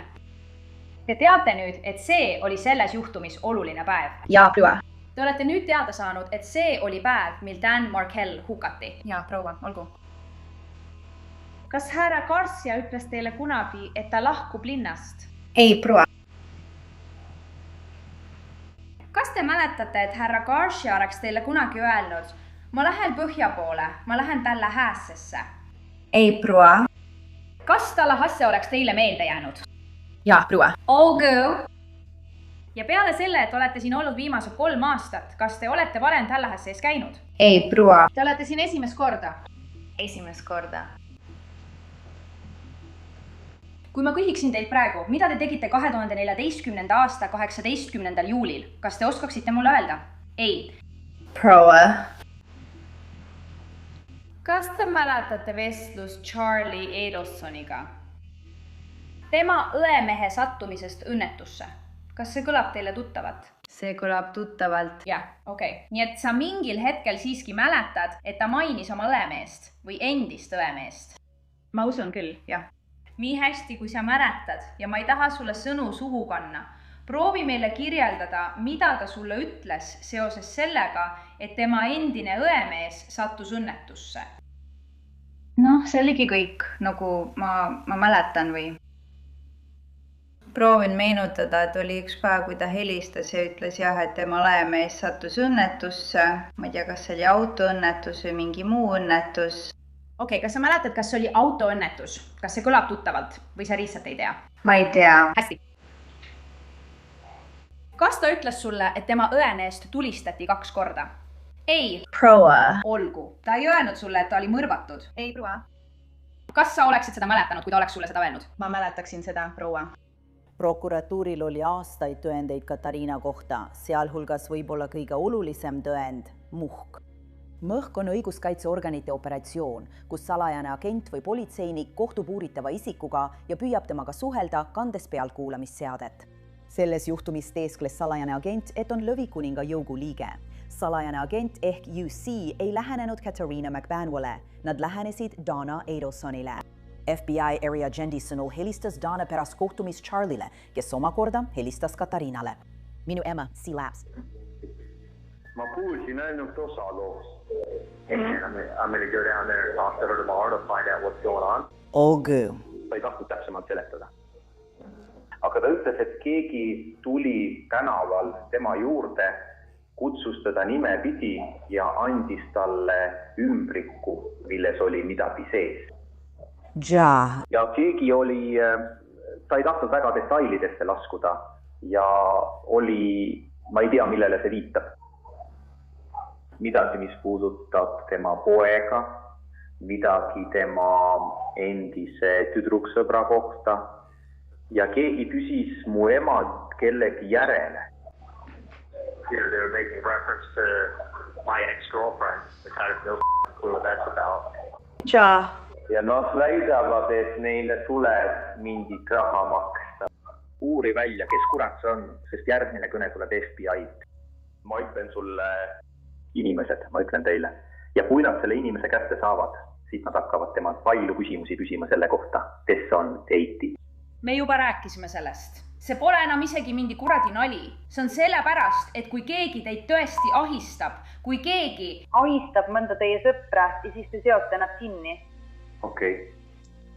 Te teate nüüd, et see oli selles juhtumis oluline päev. Jaa, proua. Te olete nüüd teada saanud, et see oli päev, mil Dan Markel hukati. Jaa, proua, olgu. Kas härra Garcia ütles teile kunagi, et ta lahkub linnast? Ei, proua. Kas te mäletate, et härra Garcia oleks teile kunagi öelnud, ma lähen põhja poole, ma lähen Tallahasseesse? Ei, proua. Kas Tallahasse oleks teile meelde jäänud? Jaa, proua. Olgu. Ja peale selle, et olete siin olnud viimased 3 aastat, kas te olete varem Tallahassees käinud? Ei, proua. Te olete siin esimest korda? Esimest korda. Kui ma küsiksin teilt praegu, mida te tegite 2014. aasta 18. juulil, kas te oskaksite mulle öelda? Ei. Proua. Kas te mäletate vestlust Charlie Adelsoniga? Tema õemehe sattumisest õnnetusse. Kas see kõlab teile tuttavat? See kõlab tuttavalt. Jah, okei. Nii et sa mingil hetkel siiski mäletad, et ta mainis oma õemeest või endist õemeest? Ma usun küll, jah. Nii hästi, kui sa mäletad ja ma ei taha sulle sõnu suhu panna. Proovi meile kirjeldada, mida ta sulle ütles seoses sellega, et tema endine õemees sattus õnnetusse. Noh, see oligi kõik, nagu ma mäletan või. Proovin meenutada, et oli üks päev, kui ta helistas ja ütles jah, et tema õemees sattus õnnetusse. Ma ei tea, kas see oli autoõnnetus või mingi muu õnnetus. Okei, kas sa mäletad, kas see oli autoõnnetus? Kas see kõlab tuttavalt või sa lihtsalt ei tea? Ma ei tea. Hästi. Kas ta ütles sulle, et tema õeneest tulistati 2 korda? Ei. Proua. Olgu. Ta ei öelnud sulle, et ta oli mõrvatud? Ei, proua. Kas sa oleksid seda mäletanud, kui ta oleks sulle seda öelnud? Ma mäletaksin seda, proua. Prokuratuuril oli aastaid tõendeid Katariina kohta, sealhulgas võib-olla kõige olulisem tõend – muhk. Mõhk on õiguskaitseorganite operatsioon, kus salajane agent või politseinik kohtub uuritava isikuga ja püüab temaga suhelda, kandes pealtkuulamisseadet. Selles juhtumis teeskles salajane agent, et on Lõvikuninga jõugu liige. Salajane agent ehk UC ei lähenenud Katariina McBanwale, nad lähenesid Donna Adelsonile. FBI area agendi sõnul helistas Donna pärast kohtumist Charlie'le, kes omakorda helistas Katariinale. Minu ema, C-Labs. Ma kuulsin ainult osa loost. I'm going to go down there and talk to her tomorrow to find out what's going on. Olgu. Ta ei tahtnud täpsemalt seletada. Aga ta ütles, et keegi tuli tänaval tema juurde, kutsus teda nimepidi ja andis talle ümbriku, milles oli midagi sees. Ja keegi oli, ta ei tahtnud väga detailidesse laskuda ja oli, ma ei tea, millele see viitab. Midagi, mis puudutab tema poega, midagi tema endise tüdruksõbra kohta ja keegi küsis mu emad kellegi järele. They were making reference to my ex-girlfriend, which I have no clue what that's about. Ja. Ja nad väidavad, et neile tuleb mingit raha maksta. Uuri välja, kes kurat see on, sest järgmine kõne tuleb FBI-t. Ma ütlen sulle inimesed, ma ütlen teile. Ja kui nad selle inimese kätte saavad, siis nad hakkavad temalt palju küsimusi küsima selle kohta, kes on Teiti. Me juba rääkisime sellest. See pole enam isegi mingi kuradi nali. See on sellepärast, et kui keegi teid tõesti ahistab, kui keegi ahistab mõnda teie sõpra ja siis te seote nad kinni. Okei,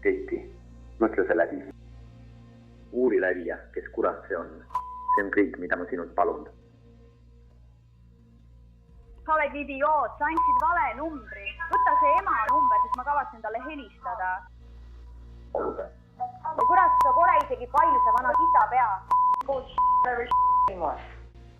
Teiti, mõtle see läbi. uuri välja, kes kurat see on. See on kõik, mida ma sinult palun. Sa oled idioot, sa andsid vale numbri. Võta see ema number, sest ma kavatsen talle helistada. Ja kurat, sa pole isegi paljuse vana kitapea.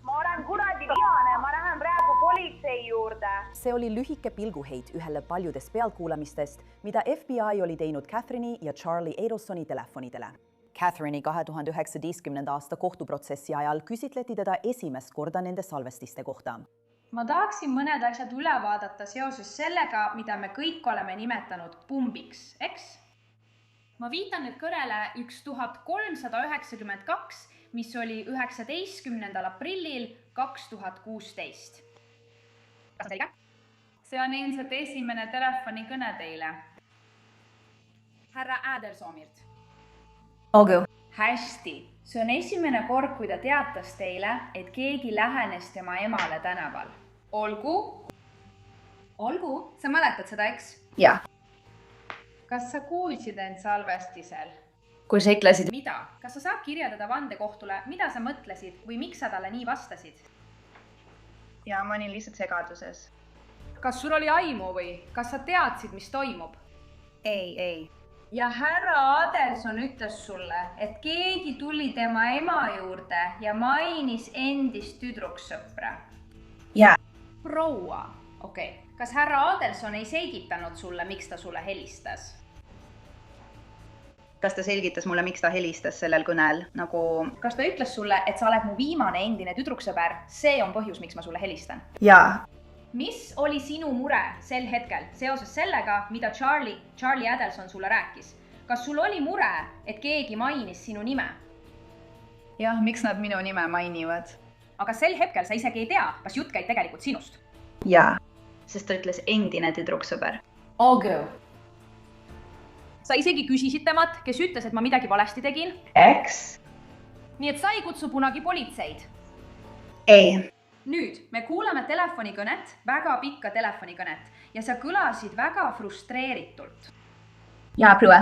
Ma olen kuradi vihane, ma lähen praegu politsei juurde. See oli lühike pilguheit ühele paljudest pealkuulamistest, mida FBI oli teinud Catherine'i ja Charlie Adelsoni telefonidele. Catherine'i 2019. aasta kohtuprotsessi ajal küsitleti teda esimest korda nende salvestiste kohta. Ma tahaksin mõned asjad üle vaadata seoses sellega, mida me kõik oleme nimetanud pumbiks, eks? Ma viitan nüüd kõrele 1392, mis oli 19. aprillil 2016. Kas on selge? See on ilmselt esimene telefonikõne teile. Härra Adelsomilt. Olgu. Hästi. See on esimene kord, kui ta teatas teile, et keegi lähenes tema emale tänaval. Olgu? Olgu? Sa mäletad seda, eks? Jah. Kas sa kuulsid end salvestisel? Kui sa ütlesid... Mida? Kas sa saad kirjeldada vandekohtule, mida sa mõtlesid või miks sa talle nii vastasid? Ja ma olin lihtsalt segaduses. Kas sul oli aimu või? Kas sa teadsid, mis toimub? Ei. Ja härra Adelson ütles sulle, et keegi tuli tema ema juurde ja mainis endist tüdruksõpra. Jaa. Proua. Okei. Kas härra Adelson ei selgitanud sulle, miks ta sulle helistas? Kas ta selgitas mulle, miks ta helistas sellel kõnel? Kas ta ütles sulle, et sa oled mu viimane endine tüdruksõber? See on põhjus, miks ma sulle helistan. Jaa. Mis oli sinu mure sel hetkel seoses sellega, mida Charlie Adelson sulle rääkis? Kas sul oli mure, et keegi mainis sinu nime? Jah, miks nad minu nime mainivad? Aga sel hetkel sa isegi ei tea, kas jutt käib tegelikult sinust? Jaa, sest ta ütles endine tüdruksõber. Olgu. Sa isegi küsisid temat, kes ütles, et ma midagi valesti tegin? Eks. Nii et sa ei kutsu kunagi politseid? Ei. Nüüd, me kuulame telefonikõnet, väga pikka telefonikõnet ja sa kõlasid väga frustreeritult. Jaa, proua.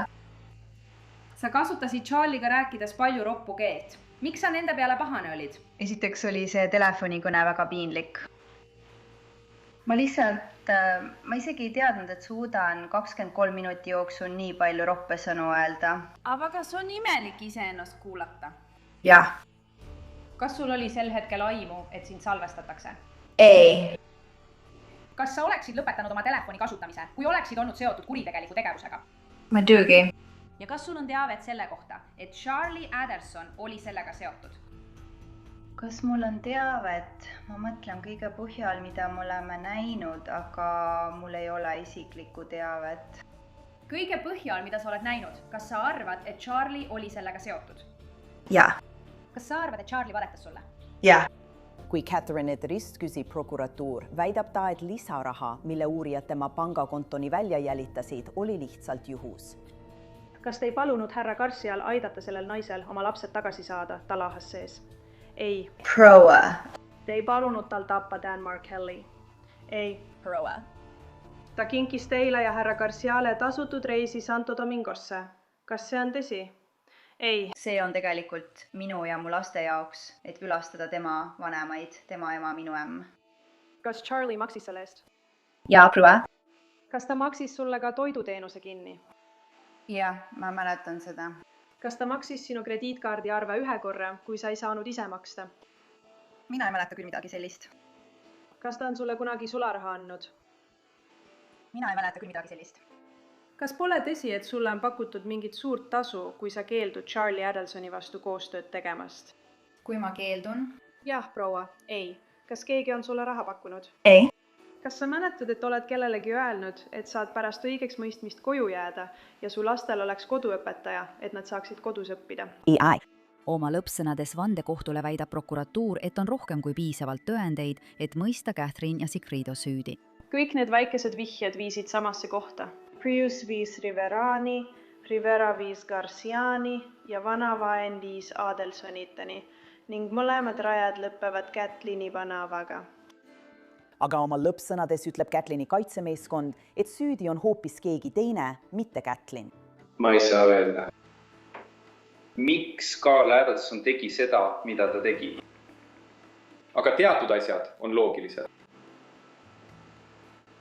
Sa kasutasid Charlie'ga rääkides palju roppu keelt. Miks sa nende peale pahane olid? Esiteks oli see telefonikõne väga piinlik. Ma isegi ei teadnud, et suudan 23 minuti jooksul nii palju roppe sõnu öelda. Aga kas on imelik iseennast kuulata? Jah. Kas sul oli sel hetkel aimu, et sind salvestatakse? Ei. Kas sa oleksid lõpetanud oma telefoni kasutamise, kui oleksid olnud seotud kuritegeliku tegevusega? Muidugi. Ja kas sul on teavet selle kohta, et Charlie Adelson oli sellega seotud? Kas mul on teavet? Ma mõtlen kõige põhjal, mida me oleme näinud, aga mul ei ole isiklikku teavet. Kõige põhjal, mida sa oled näinud, kas sa arvad, et Charlie oli sellega seotud? Jah. Kas sa arvad, et Charlie valetas sulle? Jah. Kui Catherine'it ristküsi prokuratuur, väidab ta, et lisaraha, mille uurijad tema pangakontoni välja jälitasid, oli lihtsalt juhus. Kas te ei palunud härra Garcial aidata sellel naisel oma lapsed tagasi saada talahas sees? Ei. Proua. Te ei palunud tal tappa Dan Markelli? Ei. Proua. Ta kinkis teile ja härra Garciale tasutud reisi Santo Domingosse. Kas see on tõsi? Ei. See on tegelikult minu ja mu laste jaoks, et külastada tema vanemaid, tema ema, minu ämm. Kas Charlie maksis selle eest? Jaa, proua. Kas ta maksis sulle ka toiduteenuse kinni? Jah, ma mäletan seda. Kas ta maksis sinu krediitkaardi arve ühe korra, kui sa ei saanud ise maksta? Mina ei mäleta küll midagi sellist. Kas ta on sulle kunagi sularaha andnud? Mina ei mäleta küll midagi sellist. Kas pole tõsi, et sulle on pakutud mingit suurt tasu, kui sa keeldud Charlie Adelsoni vastu koostööd tegemast? Kui ma keeldun? Jah, proua. Ei. Kas keegi on sulle raha pakkunud? Ei. Kas sa mäletad, et oled kellelegi öelnud, et saad pärast õigeks mõistmist koju jääda ja su lastel oleks koduõpetaja, et nad saaksid kodus õppida? Ei. Oma lõppsõnades vandekohtule väidab prokuratuur, et on rohkem kui piisavalt tõendeid, et mõista Catherine ja Sigfrido süüdi. Kõik need väikesed vihjed viisid samasse kohta. Prius viis Riverani, Rivera viis Garciani ja vanavaen viis Adelsoniteni ning mõlemad rajad lõppevad Kathleeni vanavaga. Aga oma lõppsõnades ütleb Kathleeni kaitsemeeskond, et süüdi on hoopis keegi teine, mitte Kathleen. Ma ei saa öelda. miks Carl Adelson tegi seda, mida ta tegi. Aga teatud asjad on loogilised.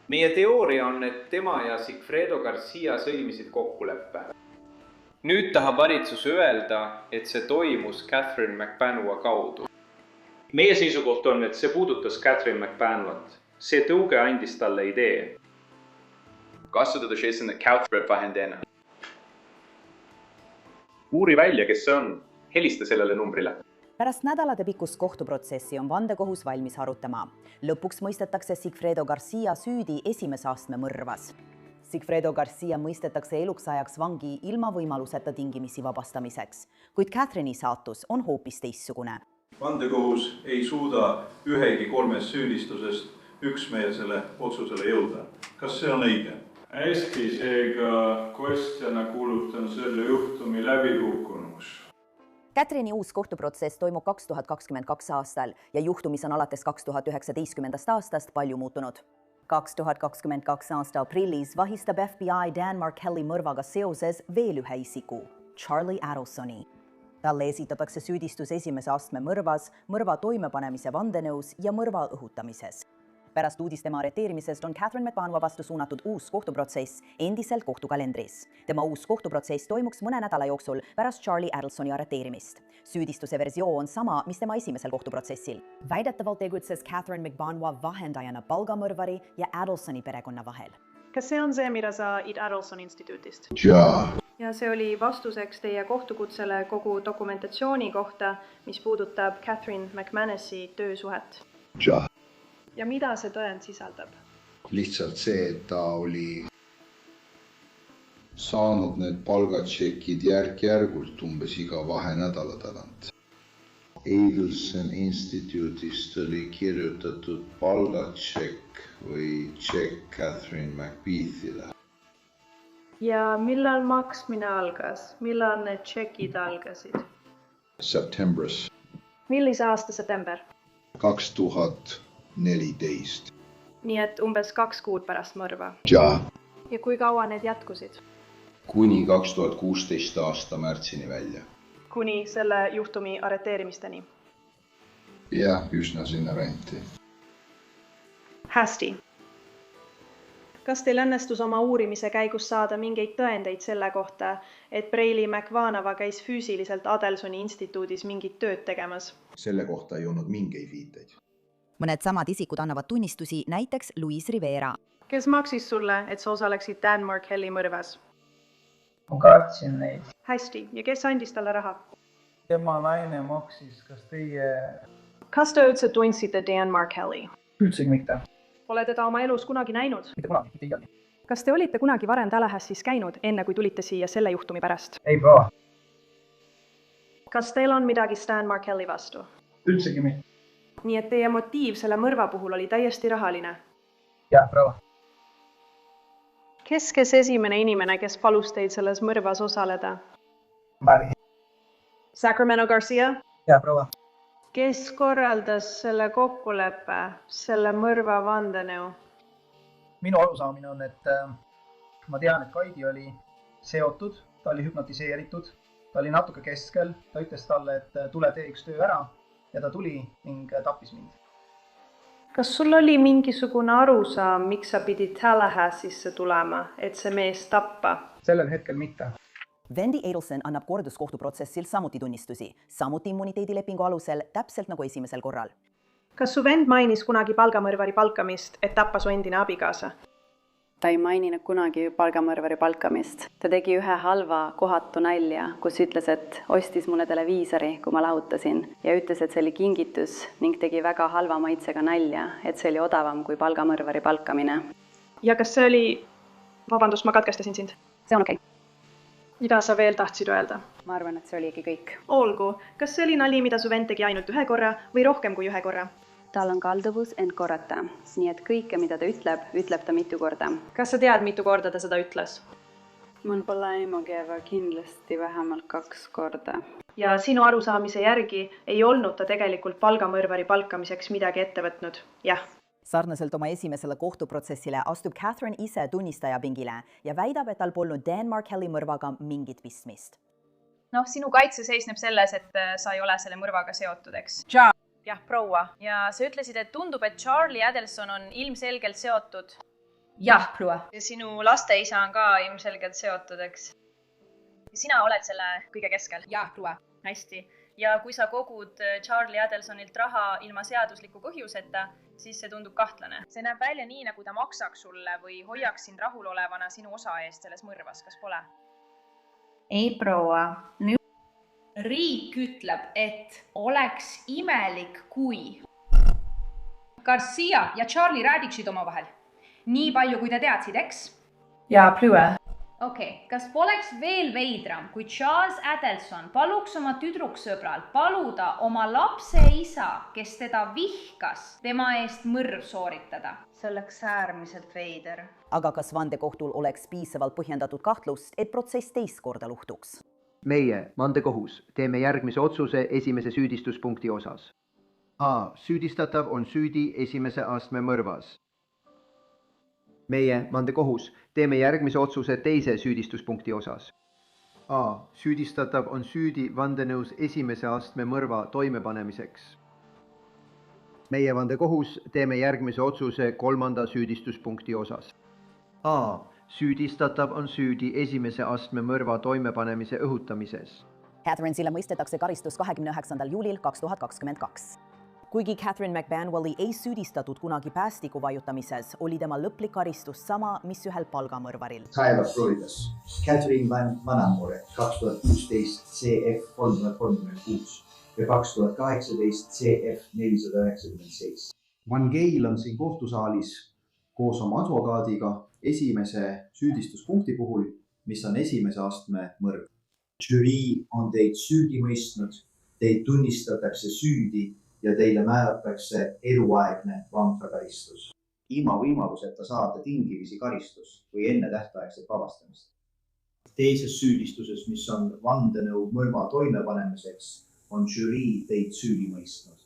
Meie teooria on, et tema ja Sigfredo Garcia sõlmisid kokkuleppe. Nüüd tahab valitsus öelda, et see toimus Catherine McBanua kaudu. Meie seisukoht on, et see puudutas Catherine McBanuat. See tõuge andis talle idee. Kasutades sinne Couchbread vahendina. Uuri välja, kes see on. Helista sellele numbrile. Pärast nädalate pikkust kohtuprotsessi on vandekohus valmis arutama. Lõpuks mõistetakse Sigfredo Garcia süüdi esimese astme mõrvas. Sigfredo Garcia mõistetakse eluks ajaks vangi ilma võimaluseta tingimisi vabastamiseks, kuid Catherine'i saatus on hoopis teistsugune. Vandekohus ei suuda ühegi 3 süüdistusest üksmeelsele otsusele jõuda. Kas see on õige? Hästi, seega kostjana kuulutan selle juhtumi läbikukkunuks. Catherine'i uus kohtuprotsess toimub 2022 aastal ja juhtumis on alates 2019 aastast palju muutunud. 2022 aasta aprillis vahistab FBI Dan Markelli mõrvaga seoses veel ühe isiku, Charlie Adelsoni. Talle esitatakse süüdistus esimese astme mõrvas, mõrva toimepanemise vandenõus ja mõrva õhutamises. Pärast uudis tema arreteerimisest on Catherine McBanua vastu suunatud uus kohtuprotsess endiselt kohtukalendris. Tema uus kohtuprotsess toimuks mõne nädala jooksul pärast Charlie Adelsoni arreteerimist. Süüdistuse versioon on sama, mis tema esimesel kohtuprotsessil. Väidetavalt tegutses Catherine McBanua vahendajana palgamõrvari ja Adelsoni perekonna vahel. Kas see on see, mida sa Id Adelson instituutist? Jaa. Ja see oli vastuseks teie kohtukutsele kogu dokumentatsiooni kohta, mis puudutab Catherine McManusi töösuhet. Jaa. Ja mida see tõend sisaldab? Lihtsalt see, et ta oli saanud need palgatšekid järk-järgult umbes iga vahenädala tagant. Adelson instituutist oli kirjutatud palgatšekk või tšekk Catherine McBeathile. Ja millal maksmine algas? Millal need tšekid algasid? Septembris. Millise aasta september? 2014. Nii et umbes 2 kuud pärast mõrva. Jaa. Ja kui kaua need jätkusid? Kuni 2016 aasta märtsini välja. Kuni selle juhtumi arreteerimisteni? Jah, üsna sinna renti. Hästi. Kas teil õnnestus oma uurimise käigus saada mingeid tõendeid selle kohta, et Brayli McVanava käis füüsiliselt Adelsoni instituudis mingit tööd tegemas? Selle kohta ei olnud mingeid viiteid. Mõned samad isikud annavad tunnistusi, näiteks Luis Rivera. Kes maksis sulle, et sa osaleksid Dan Markelli mõrvas? Ma kartsin neid. Hästi, ja kes andis talle raha? Tema naine maksis, Kas te üldse tundsite Dan Markelli? Üldsegi mitte. Pole teda oma elus kunagi näinud? Mitte kunagi, mitte iialgi. Kas te olite kunagi varem Tallahassee'is käinud, enne kui tulite siia selle juhtumi pärast? Ei proua. Kas teil on midagi Stan Markelli vastu? Üldsegi mitte. Nii et teie motiiv selle mõrva puhul oli täiesti rahaline? Jah, proua. Kes esimene inimene, kes palus teid selles mõrvas osaleda? Barry. Sacramento Garcia? Jah, proua. Kes korraldas selle kokkuleppe, selle mõrva vandenõu? Minu arusaamine on, et ma tean, et Kaidi oli seotud, ta oli hüpnotiseeritud, ta oli natuke keskel, ta ütles talle, et tule tee üks töö ära ja ta tuli ning tappis mind. Kas sul oli mingisugune arusaam, miks sa pidid Tallahassee'sse tulema, et see mees tappa? Sellel hetkel mitte. Wendy Adelson annab korduskohtuprotsessil samuti tunnistusi, samuti immuniteedilepingu alusel, täpselt nagu esimesel korral. Kas su vend mainis kunagi palgamõrvari palkamist, et tappa su endine abikaasa? Ta ei maininud kunagi palgamõrvari palkamist. Ta tegi ühe halva kohatu nalja, kus ütles, et ostis mulle televiisori, kui ma lahutasin ja ütles, et see oli kingitus ning tegi väga halva maitsega nalja, et see oli odavam kui palgamõrvari palkamine. Ja kas see oli... Vabandust, ma katkestasin sind. See on okei. Mida sa veel tahtsid öelda? Ma arvan, et see oligi kõik. Olgu, kas see oli nali, mida su vend tegi ainult ühe korra või rohkem kui ühe korra? Tal on kalduvus end korrata, nii et kõike, mida ta ütleb ta mitu korda. Kas sa tead, mitu korda ta seda ütles? Mul pole aimugi, aga kindlasti vähemalt 2 korda. Ja sinu arusaamise järgi ei olnud ta tegelikult palgamõrvari palkamiseks midagi ette võtnud? Jah. Sarnaselt oma esimesele kohtuprotsessile astub Catherine ise tunnistajapingile ja väidab, et tal polnud Dan Markelli mõrvaga mingit pistmist. Noh, sinu kaitse seisneb selles, et sa ei ole selle mõrvaga seotud, eks? Jah, proua. Ja sa ütlesid, et tundub, et Charlie Adelson on ilmselgelt seotud. Jah, proua. Ja sinu laste isa on ka ilmselgelt seotud, eks? Sina oled selle kõige keskel? Jah, proua. Hästi. Ja kui sa kogud Charlie Adelsonilt raha ilma seadusliku põhjuseta, siis see tundub kahtlane. See näeb välja nii, nagu ta maksaks sulle või hoiaks sind rahulolevana sinu osa eest selles mõrvas, kas pole? Ei, proua. Riik ütleb, et oleks imelik, kui Garcia ja Charlie räädiksid omavahel. Nii palju, kui te teadsid, eks? Jaa, proua. Okei, kas poleks veel veidram, kui Charles Adelson paluks oma tüdruksõbral paluda oma lapse isa, kes teda vihkas, tema eest mõrv sooritada? See oleks äärmiselt veider. Aga kas vandekohtul oleks piisavalt põhjendatud kahtlust, et protsess teist korda luhtuks? Meie, vandekohus, teeme järgmise otsuse esimese süüdistuspunkti osas. A. Süüdistatav on süüdi esimese astme mõrvas. Meie, vandekohus, teeme järgmise otsuse teise süüdistuspunkti osas. A. Süüdistatav on süüdi vandenõus esimese astme mõrva toimepanemiseks. Meie, vandekohus, teeme järgmise otsuse kolmanda süüdistuspunkti osas. A. Süüdistatav on süüdi esimese astme mõrva toimepanemise õhutamises. Catherine'ile mõistetakse karistus 29. juulil 2022. Kuigi Catherine McBanwelli ei süüdistatud kunagi päästiku vajutamises, oli tema lõplik karistus sama, mis ühel palgamõrvaril. Tyler Floridas. Catherine Van Vanamore 2016 CF 336 ja 2018 CF 497. Van Geil on siin kohtusaalis koos oma advokaadiga esimese süüdistuspunkti puhul, mis on esimese astme mõrv. Žürii on teid süüdi mõistnud, teid tunnistatakse süüdi ja teile määratakse eluaegne vanglakaristus. Ilma võimaluseta saada tingimisi karistus või enne tähtaegset vabastamist. Teises süüdistuses, mis on vandenõu mõrva toimepanemiseks, on žürii teid süüdi mõistnud.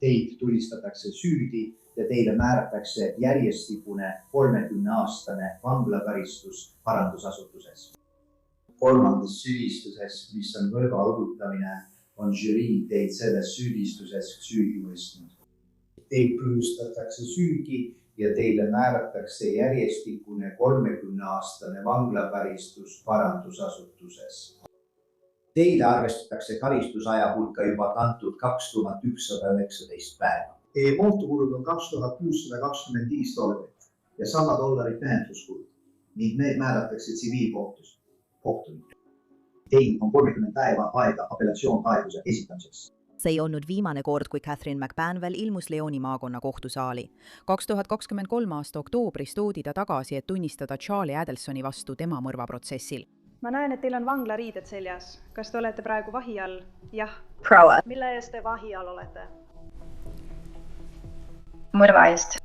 Teid tunnistatakse süüdi ja teile määratakse järjestikune 30-aastane vanglakaristus parandusasutuses. Kolmandas süüdistuses, mis on mõrva õhutamine, on žürii teid selles süüdistuses süüdi mõistnud. Teid tunnistatakse süüdi ja teile määratakse järjestikune 30-aastane vanglakaristus parandusasutuses. Teile arvestatakse karistusaja hulka juba kantud 2119 päeva. Teie kohtukulud on $2625 ja $100 menetluskulud ning need määratakse tsiviilkohtus. Teil on 30 päeva aega apellatsioonkaebuse esitamiseks. See ei olnud viimane kord, kui Catherine McBanwell ilmus Leoni maakonna kohtusaali. 2023 aasta oktoobris toodi ta tagasi, et tunnistada Charlie Adelsoni vastu tema mõrvaprotsessil. Ma näen, et teil on vanglariided seljas. Kas te olete praegu vahi all? Jah. Proua. Mille eest te vahi all olete? Mõrva eest.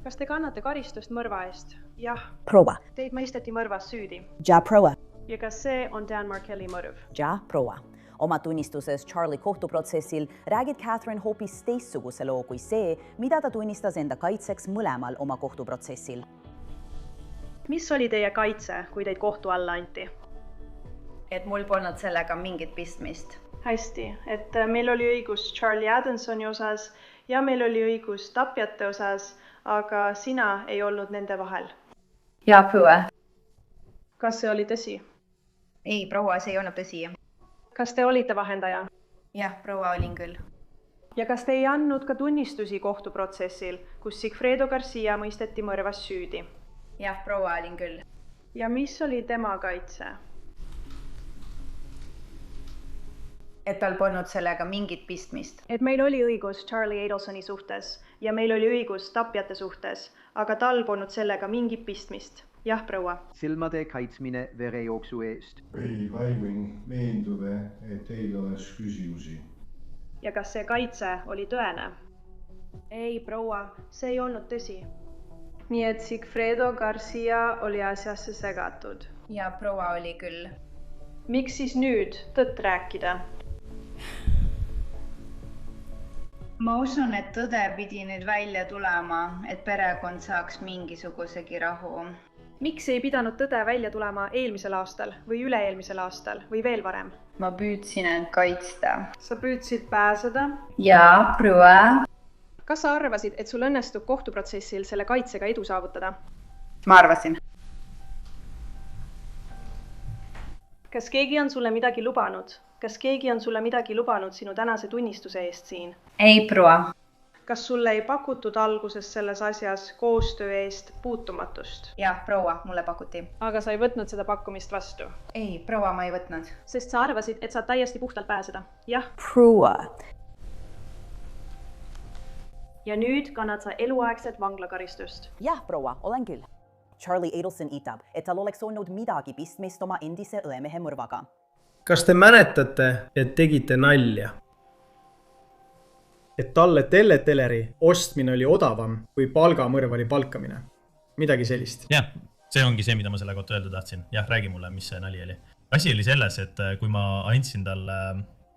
Kas te kannate karistust mõrva eest? Jah. Proua. Teid mõisteti mõrvas süüdi. Ja, proua. Ja kas see on Dan Markelli mõrv? Ja, proua. Oma tunnistuses Charlie kohtuprotsessil räägid Catherine hoopis teistsuguse loo kui see, mida ta tunnistas enda kaitseks mõlemal oma kohtuprotsessil. Mis oli teie kaitse, kui teid kohtu alla anti? Et mul polnud sellega mingit pistmist. Hästi, et meil oli õigus Charlie Adelsoni osas ja meil oli õigus tapjate osas, aga sina ei olnud nende vahel. Ja, proua. Kas see oli tõsi? Ei, proua, see ei olnud tõsi. Kas te olite vahendaja? Jah, proua, olin küll. Ja kas te ei andnud ka tunnistusi kohtuprotsessil, kus Sigfredo Garcia mõisteti mõrvas süüdi? Jah, proua, olin küll. Ja mis oli tema kaitse? Et tal polnud sellega mingit pistmist. Et meil oli õigus Charlie Adelsoni suhtes ja meil oli õigus tapjate suhtes, aga tal polnud sellega mingit pistmist. Jah, proua. Silmade kaitsmine verejooksu eest. Ei vaiming meenduve, et teil oleks küsimusi. Ja kas see kaitse oli tõene? Ei, proua, see ei olnud tõsi. Nii et Sigfredo Garcia oli asjasse segatud. Ja, proua, oli küll. Miks siis nüüd tõtt rääkida? Ma usun, et tõde pidi nüüd välja tulema, et perekond saaks mingisugusegi rahu. Miks ei pidanud tõde välja tulema eelmisel aastal või üle-eelmisel aastal või veel varem? Ma püüdsin end kaitsta. Sa püüdsid pääseda? Jaa, proua. Kas sa arvasid, et sul õnnestub kohtuprotsessil selle kaitsega edu saavutada? Ma arvasin. Kas keegi on sulle midagi lubanud? Kas keegi on sulle midagi lubanud sinu tänase tunnistuse eest siin? Ei, proua. Kas sulle ei pakutud alguses selles asjas koostöö eest puutumatust? Jah, proua, mulle pakuti. Aga sa ei võtnud seda pakkumist vastu? Ei, proua, ma ei võtnud. Sest sa arvasid, et saad täiesti puhtalt pääseda? Jah? Proua. Ja nüüd kannad sa eluaegset vanglakaristust? Jah, proua, olen küll. Charlie Adelson itab, et tal oleks olnud midagi pistmist oma endise õemehe mõrvaga. Kas te mäletate, et tegite nalja? Et talle teleteleri ostmine oli odavam kui palgamõrvari palkamine. Midagi sellist. Jah, see ongi see, mida ma selle kohta öelda tahtsin. Jah, räägi mulle, mis see nali oli. Asi oli selles, et kui ma andsin talle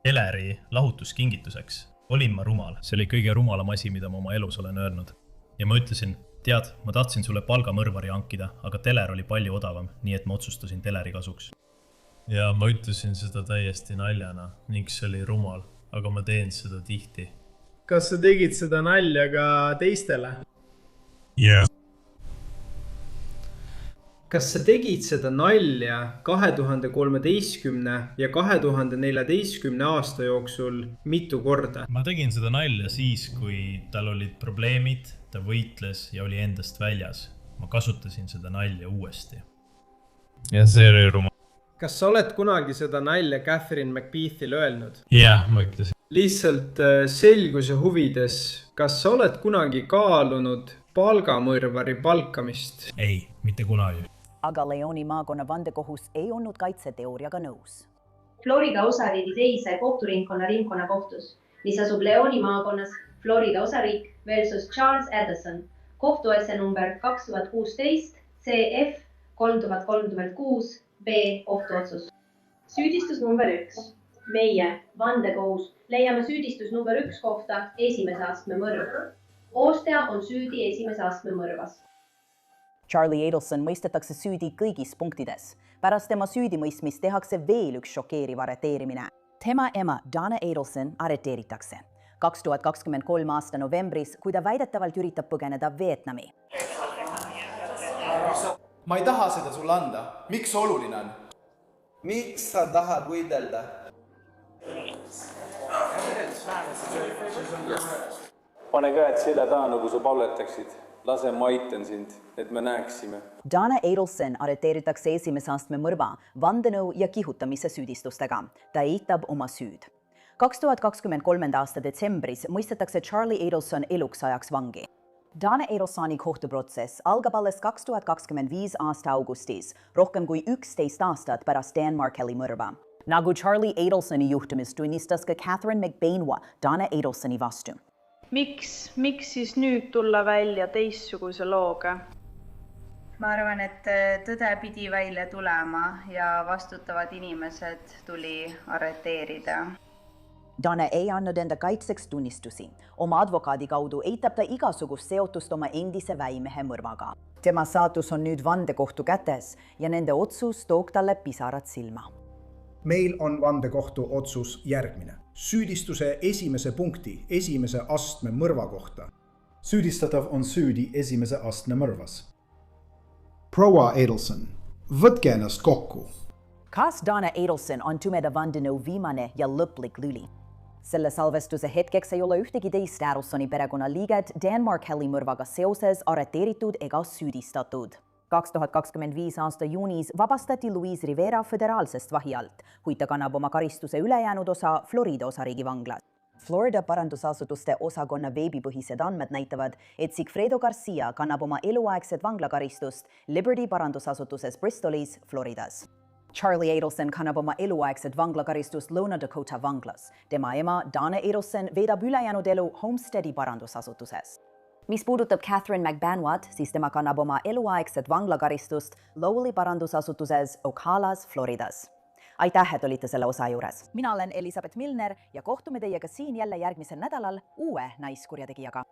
teleri lahutuskingituseks, olin ma rumal. See oli kõige rumalam asi, mida ma oma elus olen öelnud. Ja ma ütlesin, tead, ma tahtsin sulle palgamõrvari hankida, aga teler oli palju odavam, nii et ma otsustasin teleri kasuks. Ja ma ütlesin seda täiesti naljana ning see oli rumal, aga ma teen seda tihti. Kas sa tegid seda nalja ka teistele? Jah. Kas sa tegid seda nalja 2013 ja 2014 aasta jooksul mitu korda? Ma tegin seda nalja siis, kui tal olid probleemid, ta võitles ja oli endast väljas. Ma kasutasin seda nalja uuesti. Ja see oli rumal. Kas sa oled kunagi seda nalja Catherine McBeathile öelnud? Jah, ma ütlesin. Lihtsalt selguse huvides, kas sa oled kunagi kaalunud palgamõrvari palkamist? Ei, mitte kunagi. Aga Leoni maakonna vandekohus ei olnud kaitseteooriaga nõus. Florida osariigi teise kohturingkonna ringkonnakohtus, mis asub Leoni maakonnas Florida osariik versus Charles Adelson. Kohtuasja number 2016 CF 3036 B kohtuotsus. Süüdistus number 1. Meie, vandekohus, leiame süüdistus number 1 kohta esimese astme mõrv. Oostea on süüdi esimese astme mõrvas. Charlie Adelson mõistetakse süüdi kõigis punktides. Pärast tema süüdimõistmist tehakse veel üks šokeeriv arreteerimine. Tema ema Donna Adelson arreteeritakse 2023 aasta novembris, kui ta väidetavalt üritab põgeneda Vietnami. Ma ei taha seda sulle anda. Miks oluline on? Miks sa tahad võidelda? Pane käed selja taha, nagu sa palvetaksid. Lase ma aitan sind, et me näeksime. Donna Adelson arreteeritakse esimese astme mõrva, vandenõu ja kihutamise süüdistustega. Ta eitab oma süüd. 2023 aasta detsembris mõistetakse Charlie Adelson eluks ajaks vangi. Donna Adelsoni kohtuprotsess algab alles 2025 aasta augustis, rohkem kui 11 aastat pärast Dan Markelli mõrva. Nagu Charlie Adelsoni juhtumis tunnistas ka Catherine McBainwa Donna Adelsoni vastu. Miks siis nüüd tulla välja teistsuguse looga? Ma arvan, et tõde pidi välja tulema ja vastutavad inimesed tuli arreteerida. Donna ei andnud enda kaitseks tunnistusi. Oma advokaadi kaudu eitab ta igasugust seotust oma endise väimehe mõrvaga. Tema saatus on nüüd vandekohtu kätes ja nende otsus toog talle pisarad silma. Meil on vandekohtu otsus järgmine. Süüdistuse esimese punkti esimese astme mõrva kohta. Süüdistatav on süüdi esimese astme mõrvas. Proua Adelson, võtke ennast kokku. Kas Donna Adelson on tumeda vandenõu viimane ja lõplik lüli? Selle salvestuse hetkeks ei ole ühtegi teist Adelsoni perekonna liiget Dan Markelli mõrvaga seoses arreteeritud ega süüdistatud. 2025 aasta juunis vabastati Luis Rivera föderaalsest vahi alt, kuid ta kannab oma karistuse ülejäänud osa Florida osariigi vanglas. Florida parandusasutuste osakonna veebipõhised andmed näitavad, et Sigfredo Garcia kannab oma eluaegset vanglakaristust Liberty parandusasutuses Bristolis, Floridas. Charlie Adelson kannab oma eluaegset vanglakaristust Lõuna-Dakota vanglas. Tema ema Donna Adelson veedab ülejäänud elu Homesteadi parandusasutuses. Mis puudutab Catherine McBainwat, siis tema kannab oma eluaegset vanglakaristust Lowell parandusasutuses Ocalas, Floridas. Aitäh, et olite selle osa juures. Mina olen Elisabeth Milner ja kohtume teiega siin jälle järgmisel nädalal uue naiskurjategijaga.